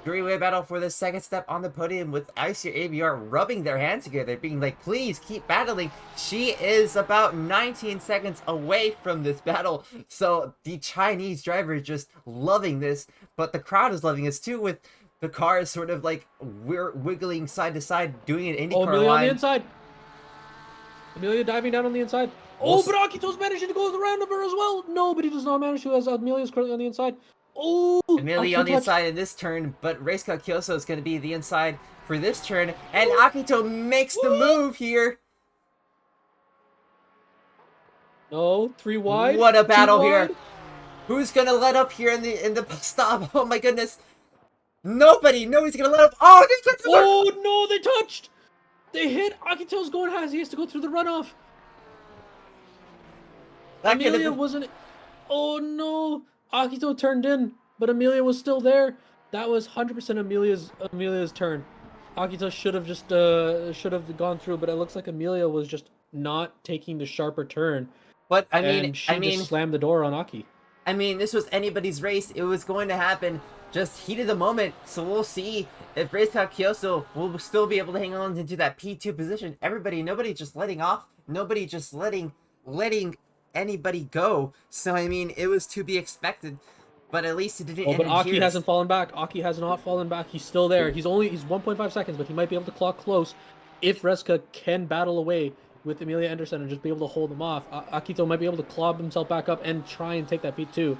Three-way battle for the second step on the podium with Icer ABR rubbing their hands together, being like, please keep battling. She is about 19 seconds away from this battle. So the Chinese driver is just loving this, but the crowd is loving this too, with the cars sort of like wiggling side to side, doing an IndyCar Amelia line. on the inside. Amelia diving down on the inside. Oh, but Akito's managing to go around of her as well. No, but he does not manage to, as Amelia's currently on the inside. Oh, Amelia Akito on the touch. inside in this turn, but Reisca Kyoso is going to be the inside for this turn, and Akito makes the move here. No, 3 wide. What a 2 battle wide. here! Who's gonna let up here in the stop? Oh my goodness! Nobody! Nobody's gonna let up! Oh, they get to the... Oh no, they touched. They hit. Akito's going high. He has to go through the runoff. That could have Amelia been... wasn't. Oh no, Akito turned in, but Amelia was still there. That was 100% Amelia's turn. Akito should have gone through, but it looks like Amelia was just not taking the sharper turn, But and she just slammed the door on Aki. I mean, this was anybody's race. It was going to happen. Just heat of the moment. So we'll see if Reisca Kyoso will still be able to hang on into that P2 position. Nobody just letting off. Nobody just letting anybody go. So, I mean, it was to be expected. But at least it didn't end But in Aki tears. hasn't fallen back. Aki has not fallen back. He's still there. He's 1.5 seconds, but he might be able to clock close if Reska can battle away with Amelia Anderson and just be able to hold him off. Akito might be able to claw himself back up and try and take that P2.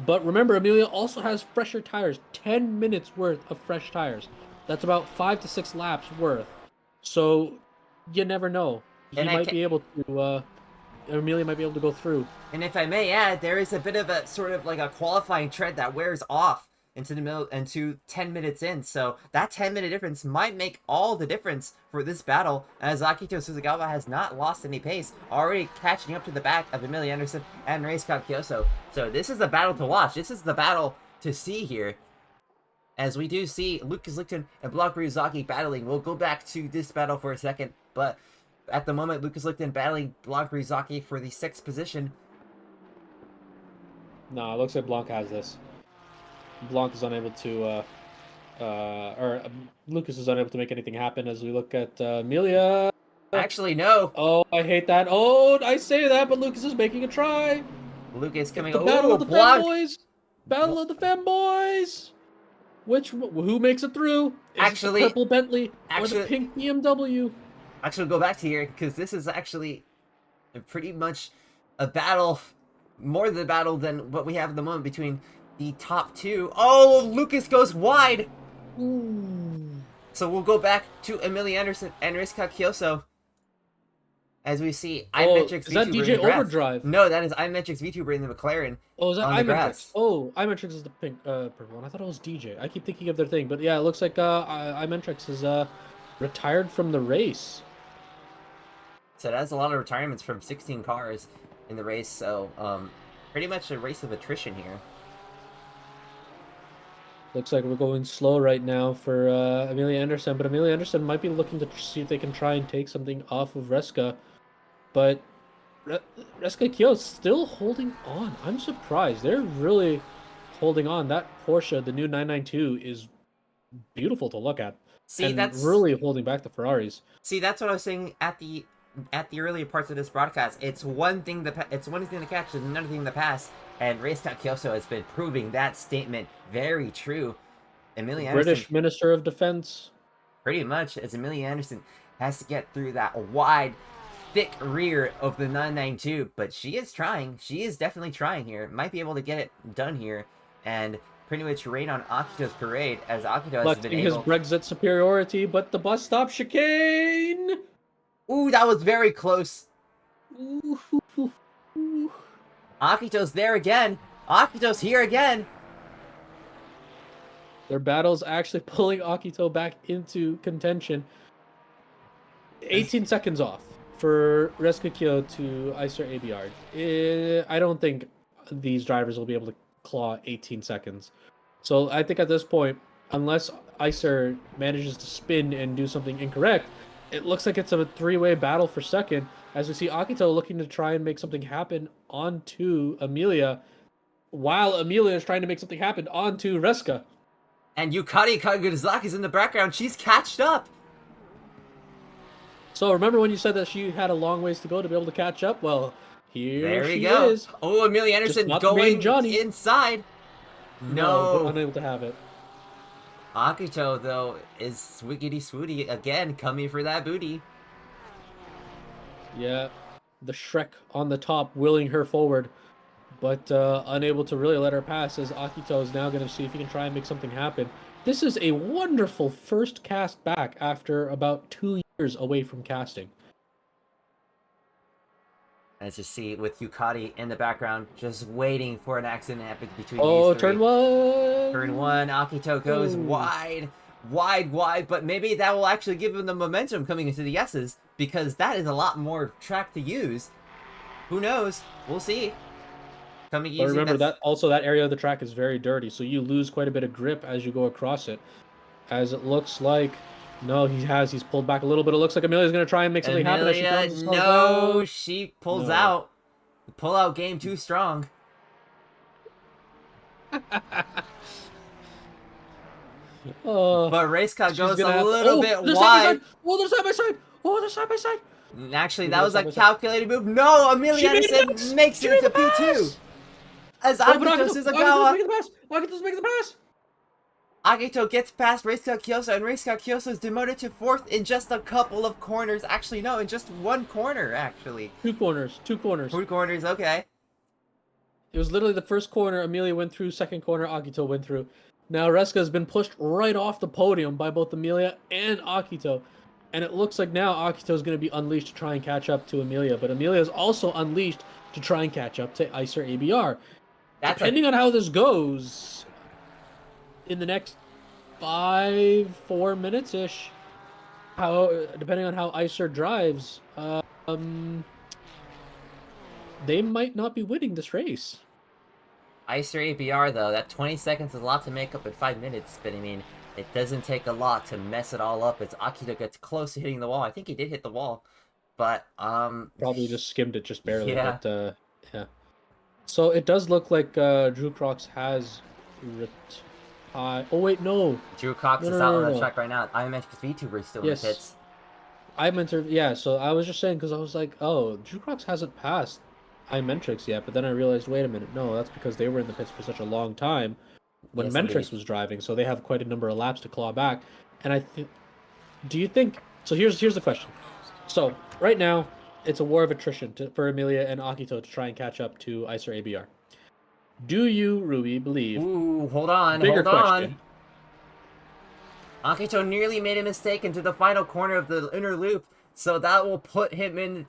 But remember, Amelia also has fresher tires. 10 minutes worth of fresh tires. That's about 5 to 6 laps worth. So you never know. Amelia might be able to go through. And if I may add, there is a bit of a sort of like a qualifying tread that wears off into the middle into 10 minutes in. So that 10-minute difference might make all the difference for this battle, as Akito Suzugawa has not lost any pace, already catching up to the back of Amelia Anderson and Reisca Kyoso. So this is the battle to watch. This is the battle to see here. As we do see Lucas Licton and Block Ryuzaki battling. We'll go back to this battle for a second, but at the moment, Lucas Licton battling Block Ryuzaki for the 6th position. No, it looks like Blanc has this. Blanc is unable to, Lucas is unable to make anything happen as we look at Amelia. Actually, no. Oh, I hate that. Oh, I say that, but Lucas is making a try. Lucas coming. The battle of the Blanc. fanboys. Battle of the fanboys. Who makes it through? Is it the purple Bentley or the pink BMW? Actually, go back to here because this is actually pretty much a battle, more than a battle than what we have at the moment between the top two. Oh, Lucas goes wide. Ooh. So we'll go back to Amelia Anderson and Reisca Kyoso as we see iMetrix. Is that DJ Overdrive? No, that is iMetrix VTuber in the McLaren. Oh, is that iMetrix? Oh, iMetrix is the pink purple one. I thought it was DJ. I keep thinking of their thing, but yeah, it looks like iMetrix is retired from the race. So that's a lot of retirements from 16 cars in the race. So pretty much a race of attrition here. Looks like we're going slow right now for Amelia Anderson, but Amelia Anderson might be looking to see if they can try and take something off of Reska. But Reska Kyo is still holding on. I'm surprised. They're really holding on. That Porsche, the new 992, is beautiful to look at. See, and that's really holding back the Ferraris. See, that's what I was saying at the earlier parts of this broadcast. It's one thing to catch, and another thing to pass. And Reisca Kyoso has been proving that statement very true. Amelia Anderson, British Minister of Defense. Pretty much, as Amelia Anderson has to get through that wide, thick rear of the 992, but she is trying. She is definitely trying here. Might be able to get it done here, and pretty much rain on Akito's parade as Akito has been able. His Brexit superiority, but the bus stop chicane. Ooh, that was very close. Ooh. Akito's there again. Akito's here again. Their battle's actually pulling Akito back into contention. 18 seconds off for Reska Kyo to Icer Abiard. I don't think these drivers will be able to claw 18 seconds. So I think at this point, unless Icer manages to spin and do something incorrect, it looks like it's a three-way battle for second, as we see Akito looking to try and make something happen onto Amelia, while Amelia is trying to make something happen onto Reska. And Yukari Kagurazaki's in the background. She's catched up. So remember when you said that she had a long ways to go to be able to catch up? Well, here she is. Oh, Amelia Anderson going inside. No, but unable to have it. Akito, though, is swiggity swooty again, coming for that booty. Yeah, the Shrek on the top, willing her forward. but unable to really let her pass, as Akito is now going to see if he can try and make something happen. This is a wonderful first cast back after about 2 years away from casting. As you see, with Yukari in the background, just waiting for an accident to happen between Oh, these three. turn one! Turn one, Akito goes wide, but maybe that will actually give him the momentum coming into the S's, because that is a lot more track to use. Who knows? We'll see. Coming easy. But remember, that area of the track is very dirty, so you lose quite a bit of grip as you go across it. As it looks like... No, he's pulled back a little bit. It looks like Amelia's going to try and make something happen. She pulls out. The pull-out game too strong. But race car goes a little bit wide. Oh, they're side by side. Oh, they're side by side. Actually, that was a calculated move. No, Amelia Anderson makes it into P2. As Akito Suzukawa. Akito's making the pass. Akito gets past Reisuka Kyoso, and Reisuka Kyoso is demoted to 4th in just a couple of corners. Actually, no, in just one corner, actually. Two corners. 2 corners, okay. It was literally the first corner Amelia went through, second corner Akito went through. Now Reska has been pushed right off the podium by both Amelia and Akito. And it looks like now Akito is going to be unleashed to try and catch up to Amelia. But Amelia is also unleashed to try and catch up to Icer ABR. Depending on how this goes... in the next 4 minutes-ish, depending on how Icer drives, they might not be winning this race. Icer ABR, though, that 20 seconds is a lot to make up in 5 minutes, but I mean, it doesn't take a lot to mess it all up as Akito gets close to hitting the wall. I think he did hit the wall, but, Probably just skimmed it just barely, yeah. But, yeah. So it does look like Drew Crocs has... oh wait, no. Drew Cox is out on the track right now. I mentioned VTuber is still in the pits. Yeah, so I was just saying, because I was like, oh, Drew Crocs hasn't passed iMentrix yet, but then I realized, wait a minute, no, that's because they were in the pits for such a long time when Mentrix was driving, so they have quite a number of laps to claw back. And do you think, so here's the question. So, right now, it's a war of attrition for Amelia and Akito to try and catch up to Icer ABR. Do you, Ruby, believe... Ooh, hold on. Akito nearly made a mistake into the final corner of the inner loop, so that will put him in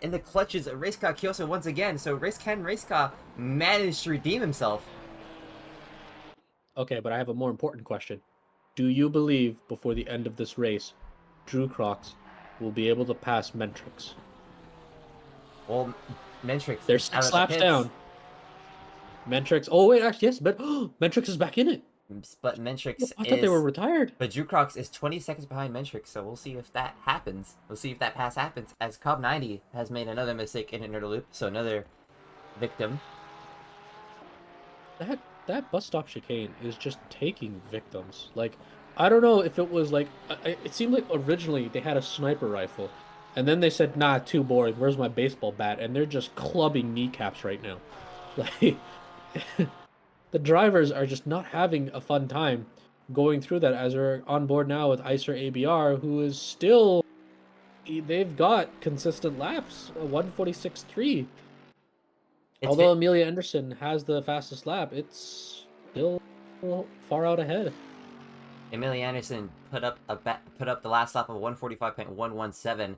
the clutches of Reisuka Kyoso once again. So Reisuka managed to redeem himself. Okay, but I have a more important question. Do you believe before the end of this race, Drew Crocs will be able to pass Mentrix? Well, Mentrix... They're 6 laps down. Mentrix... Oh, wait, actually, yes, but Mentrix is back in it. But Mentrix I thought they were retired. But Drew Crocs is 20 seconds behind Mentrix, so we'll see if that happens. We'll see if that pass happens, as Cobb90 has made another mistake in inner loop, so another victim. That bus stop chicane is just taking victims. Like, I don't know if it was like... It seemed like originally they had a sniper rifle, and then they said, nah, too boring, where's my baseball bat? And they're just clubbing kneecaps right now. Like... The drivers are just not having a fun time going through that, as we're on board now with Icer ABR, who is still... They've got consistent laps, 146.3. Although Amelia Anderson has the fastest lap, it's still far out ahead. Amelia Anderson put up the last lap of 145.117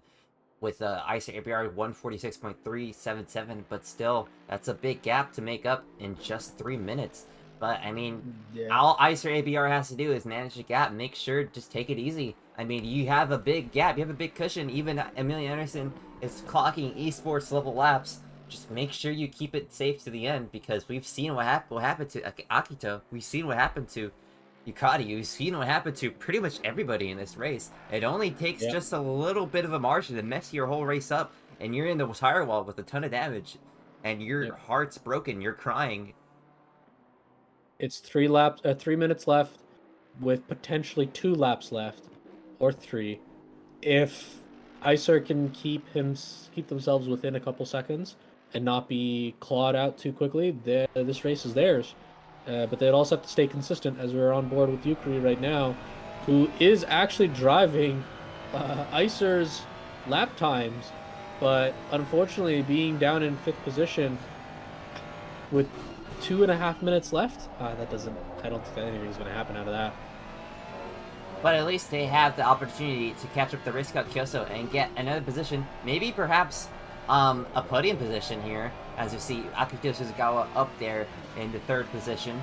with Icer ABR 146.377, but still, that's a big gap to make up in just 3 minutes. But, I mean, all Icer ABR has to do is manage the gap, make sure, just take it easy. I mean, you have a big gap, you have a big cushion, even Amelia Anderson is clocking esports level laps. Just make sure you keep it safe to the end, because we've seen what happened to Akito, we've seen what happened to Yukari, you've seen what happened to pretty much everybody in this race. It only takes just a little bit of a margin to mess your whole race up, and you're in the tire wall with a ton of damage, and your heart's broken, you're crying. It's 3 minutes left, with potentially 2 laps left, or 3. If Icer can keep themselves within a couple seconds and not be clawed out too quickly, this race is theirs. But they'd also have to stay consistent, as we're on board with Yukari right now, who is actually driving Icer's lap times, but unfortunately being down in 5th position, with 2.5 minutes left. That doesn't. I don't think anything's going to happen out of that. But at least they have the opportunity to catch up the race car Kyoso and get another position, maybe perhaps a podium position here, as you see Akito Suzugawa up there in the 3rd position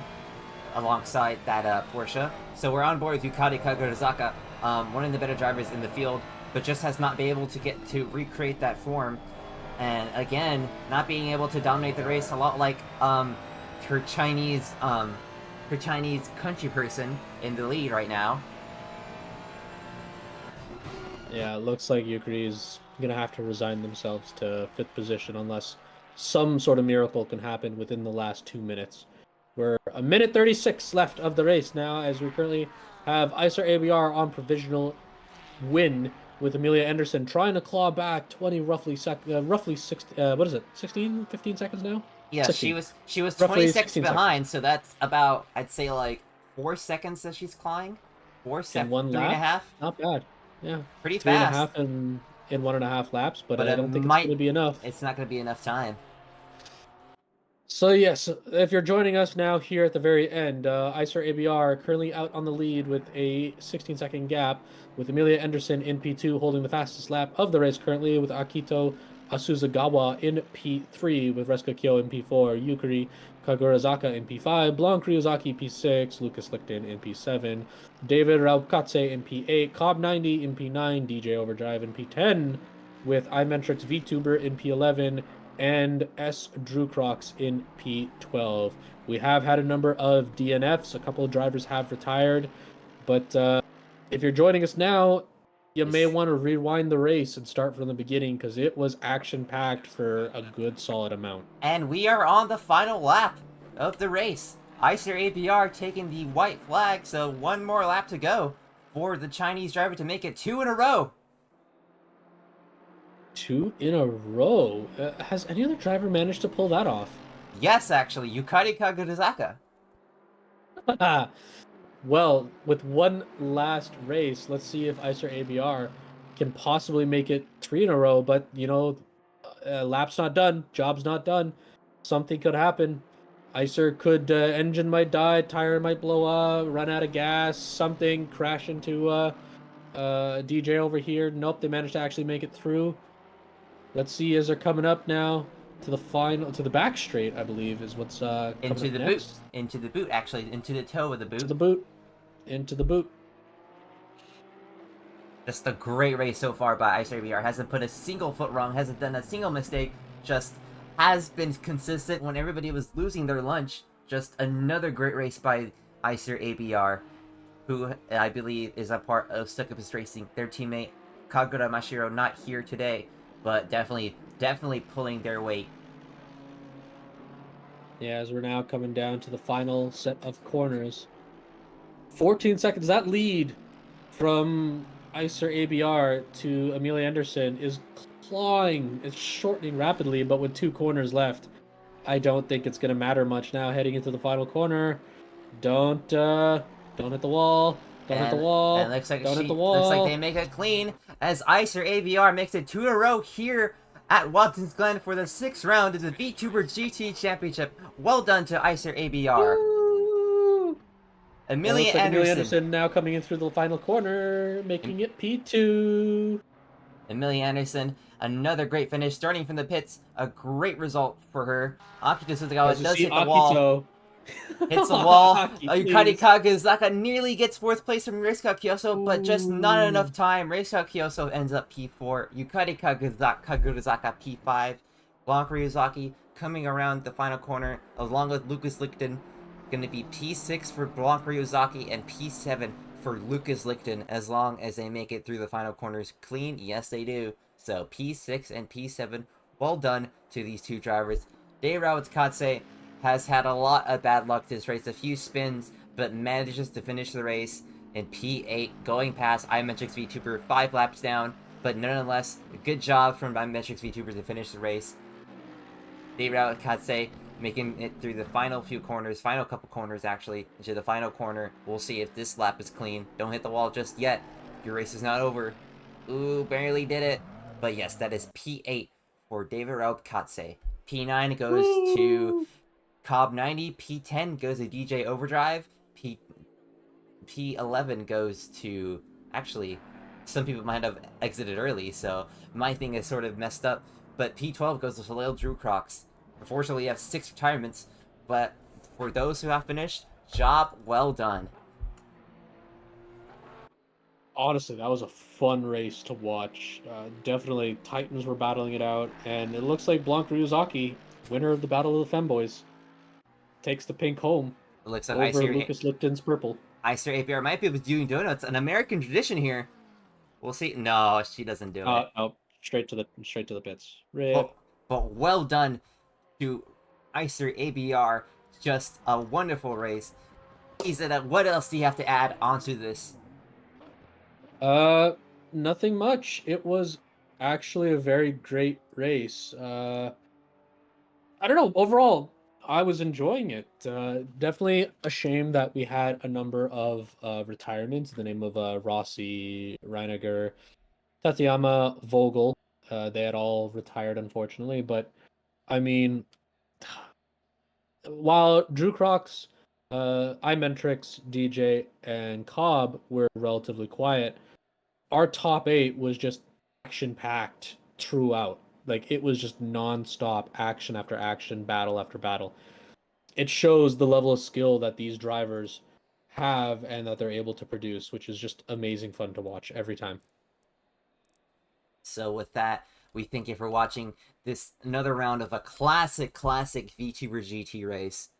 alongside that Porsche. So we're on board with Yukari Kagurazaka, one of the better drivers in the field, but just has not been able to get to recreate that form. And again, not being able to dominate the race, a lot like her Chinese country person in the lead right now. Yeah, it looks like Yukari is going to have to resign themselves to 5th position unless some sort of miracle can happen within the last 2 minutes. We're 1 minute 36 left of the race now, as we currently have Icer ABR on provisional win, with Amelia Anderson trying to claw back 20 roughly 16, what is it, 16, 15 seconds now? Yeah, 16. she was Roughly 26 behind, seconds. so that's about, I'd say, like 4 seconds that she's clawing. 4 In seconds, one 3.5. lap? Not bad. Yeah. Pretty 3.5 fast. in 1.5 laps, but But I it don't think it's going to be enough. It's not going to be enough time. So yes, if you're joining us now here at the very end, Icer ABR currently out on the lead with a 16-second gap, with Amelia Anderson in P2 holding the fastest lap of the race currently, with Akito Asuzagawa in P3, with Reska Kyo in P4, Yukari Kagurazaka in P5, Blanc Ryuzaki P6, Lucas Lichten in P7, David Raukatse in P8, Cobb90 in P9, DJ Overdrive in P10, with iMetrics VTuber in P11, and S. Drew Crocs in P12. We have had a number of DNFs. A couple of drivers have retired. But if you're joining us now, you may want to rewind the race and start from the beginning, because it was action-packed for a good solid amount. And we are on the final lap of the race. Icer ABR taking the white flag, so one more lap to go for the Chinese driver to make it 2 in a row. 2 in a row? Has any other driver managed to pull that off? Yes, actually, Yukari Kagurazaka. Well, with one last race, let's see if Icer ABR can possibly make it 3 in a row. But, you know, lap's not done. Job's not done. Something could happen. Icer could, engine might die, tire might blow up, run out of gas, something, crash into DJ over here. Nope, they managed to actually make it through. Let's see as they're coming up now to the final, to the back straight, I believe, is what's coming Into up the next. boot. Into the boot, actually. Into the toe of the boot. To the boot. Into the boot. Just a great race so far by Icer ABR. Hasn't put a single foot wrong, hasn't done a single mistake, just has been consistent when everybody was losing their lunch. Just another great race by Icer ABR, who I believe is a part of Succubus Racing. Their teammate Kagura Mashiro not here today, but definitely pulling their weight. Yeah, as we're now coming down to the final set of corners. 14 seconds. That lead from Icer ABR to Amelia Anderson is clawing. It's shortening rapidly, but with 2 corners left, I don't think it's going to matter much now heading into the final corner. Don't hit the wall. Don't hit the wall. And looks like don't hit the wall. Looks like they make it clean as Icer ABR makes it 2 in a row here at Watson's Glen for the 6th round of the VTuber GT Championship. Well done to Icer ABR. Woo! Amelia Anderson. Amelia Anderson now coming in through the final corner, making it P2. Amelia Anderson, another great finish, starting from the pits. A great result for her. Akito Suzugawa does hit the wall. Hits the wall. Yukari Kagazaka nearly gets 4th place from Reisuka Kyoso, but just not enough time. Reisuka Kyoso ends up P4. Yukari Kagurazaka P5. Blanc Ryuzaki coming around the final corner, along with Lucas Lichten. Going to be P6 for Blanc Ryuzaki and P7 for Lucas Lichten, as long as they make it through the final corners clean. Yes, they do. So P6 and P7, well done to these 2 drivers. Dairao Katse has had a lot of bad luck this race, a few spins, but manages to finish the race in P8, going past iMetrics VTuber 5 laps down, but nonetheless, a good job from iMetrics VTuber to finish the race. Dairao Katse making it through the final couple corners actually, into the final corner. We'll see if this lap is clean. Don't hit the wall just yet. Your race is not over. Ooh, barely did it. But yes, that is P8 for David Raub Katse. P9 goes to Cobb 90, P10 goes to DJ Overdrive, P11 goes to, actually, some people might have exited early, so my thing is sort of messed up, but P12 goes to Soleil Drew Crocs. Unfortunately, you have 6 retirements, but for those who have finished, job well done. Honestly, that was a fun race to watch. Definitely, Titans were battling it out, and it looks like Blanc Ryuzaki, winner of the Battle of the Femboys, takes the pink home It looks like over Lucas Lipton's purple. Icer APR might be doing donuts, an American tradition here. We'll see. No, she doesn't do it. Oh, straight to the pits. Rip. But well done to Icer ABR. Just a wonderful race. What else do you have to add onto this? Nothing much. It was actually a very great race. I don't know. Overall, I was enjoying it. Definitely a shame that we had a number of retirements in the name of Rossi, Reiniger, Tateyama, Vogel. They had all retired, unfortunately. But I mean, while Drew Crocs, iMentrix, DJ, and Cobb were relatively quiet, our top 8 was just action packed throughout. Like it was just non-stop action after action, battle after battle. It shows the level of skill that these drivers have and that they're able to produce, which is just amazing fun to watch every time. So with that, we thank you for watching this another round of a classic VTuber GT race.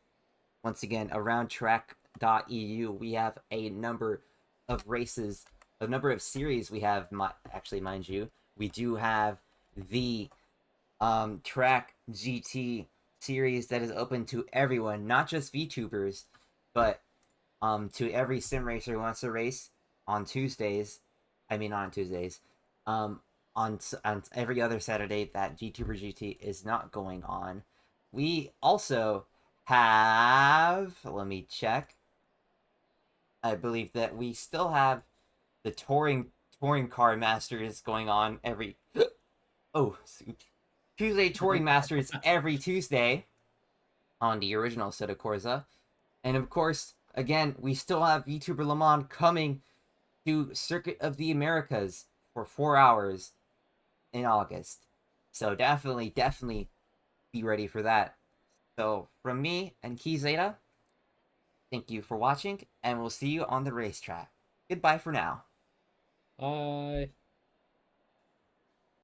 Once again, around tracc.eu, we have a number of races, a number of series. We have, actually, mind you, we do have the Tracc GT series that is open to everyone, not just VTubers, but to every sim racer who wants to race on Tuesdays. I mean, not on Tuesdays. On every other Saturday that VTuber GT is not going on. We also have, let me check. I believe that we still have the touring car masters going on every oh, Tuesday touring masters every Tuesday on the original set of Corsa. And of course, again, we still have VTuber Le Mans coming to Circuit of the Americas for 4 hours in August. So definitely be ready for that. So from me and Key Zeta, thank you for watching, and we'll see you on the racetrack. Goodbye for now. Bye.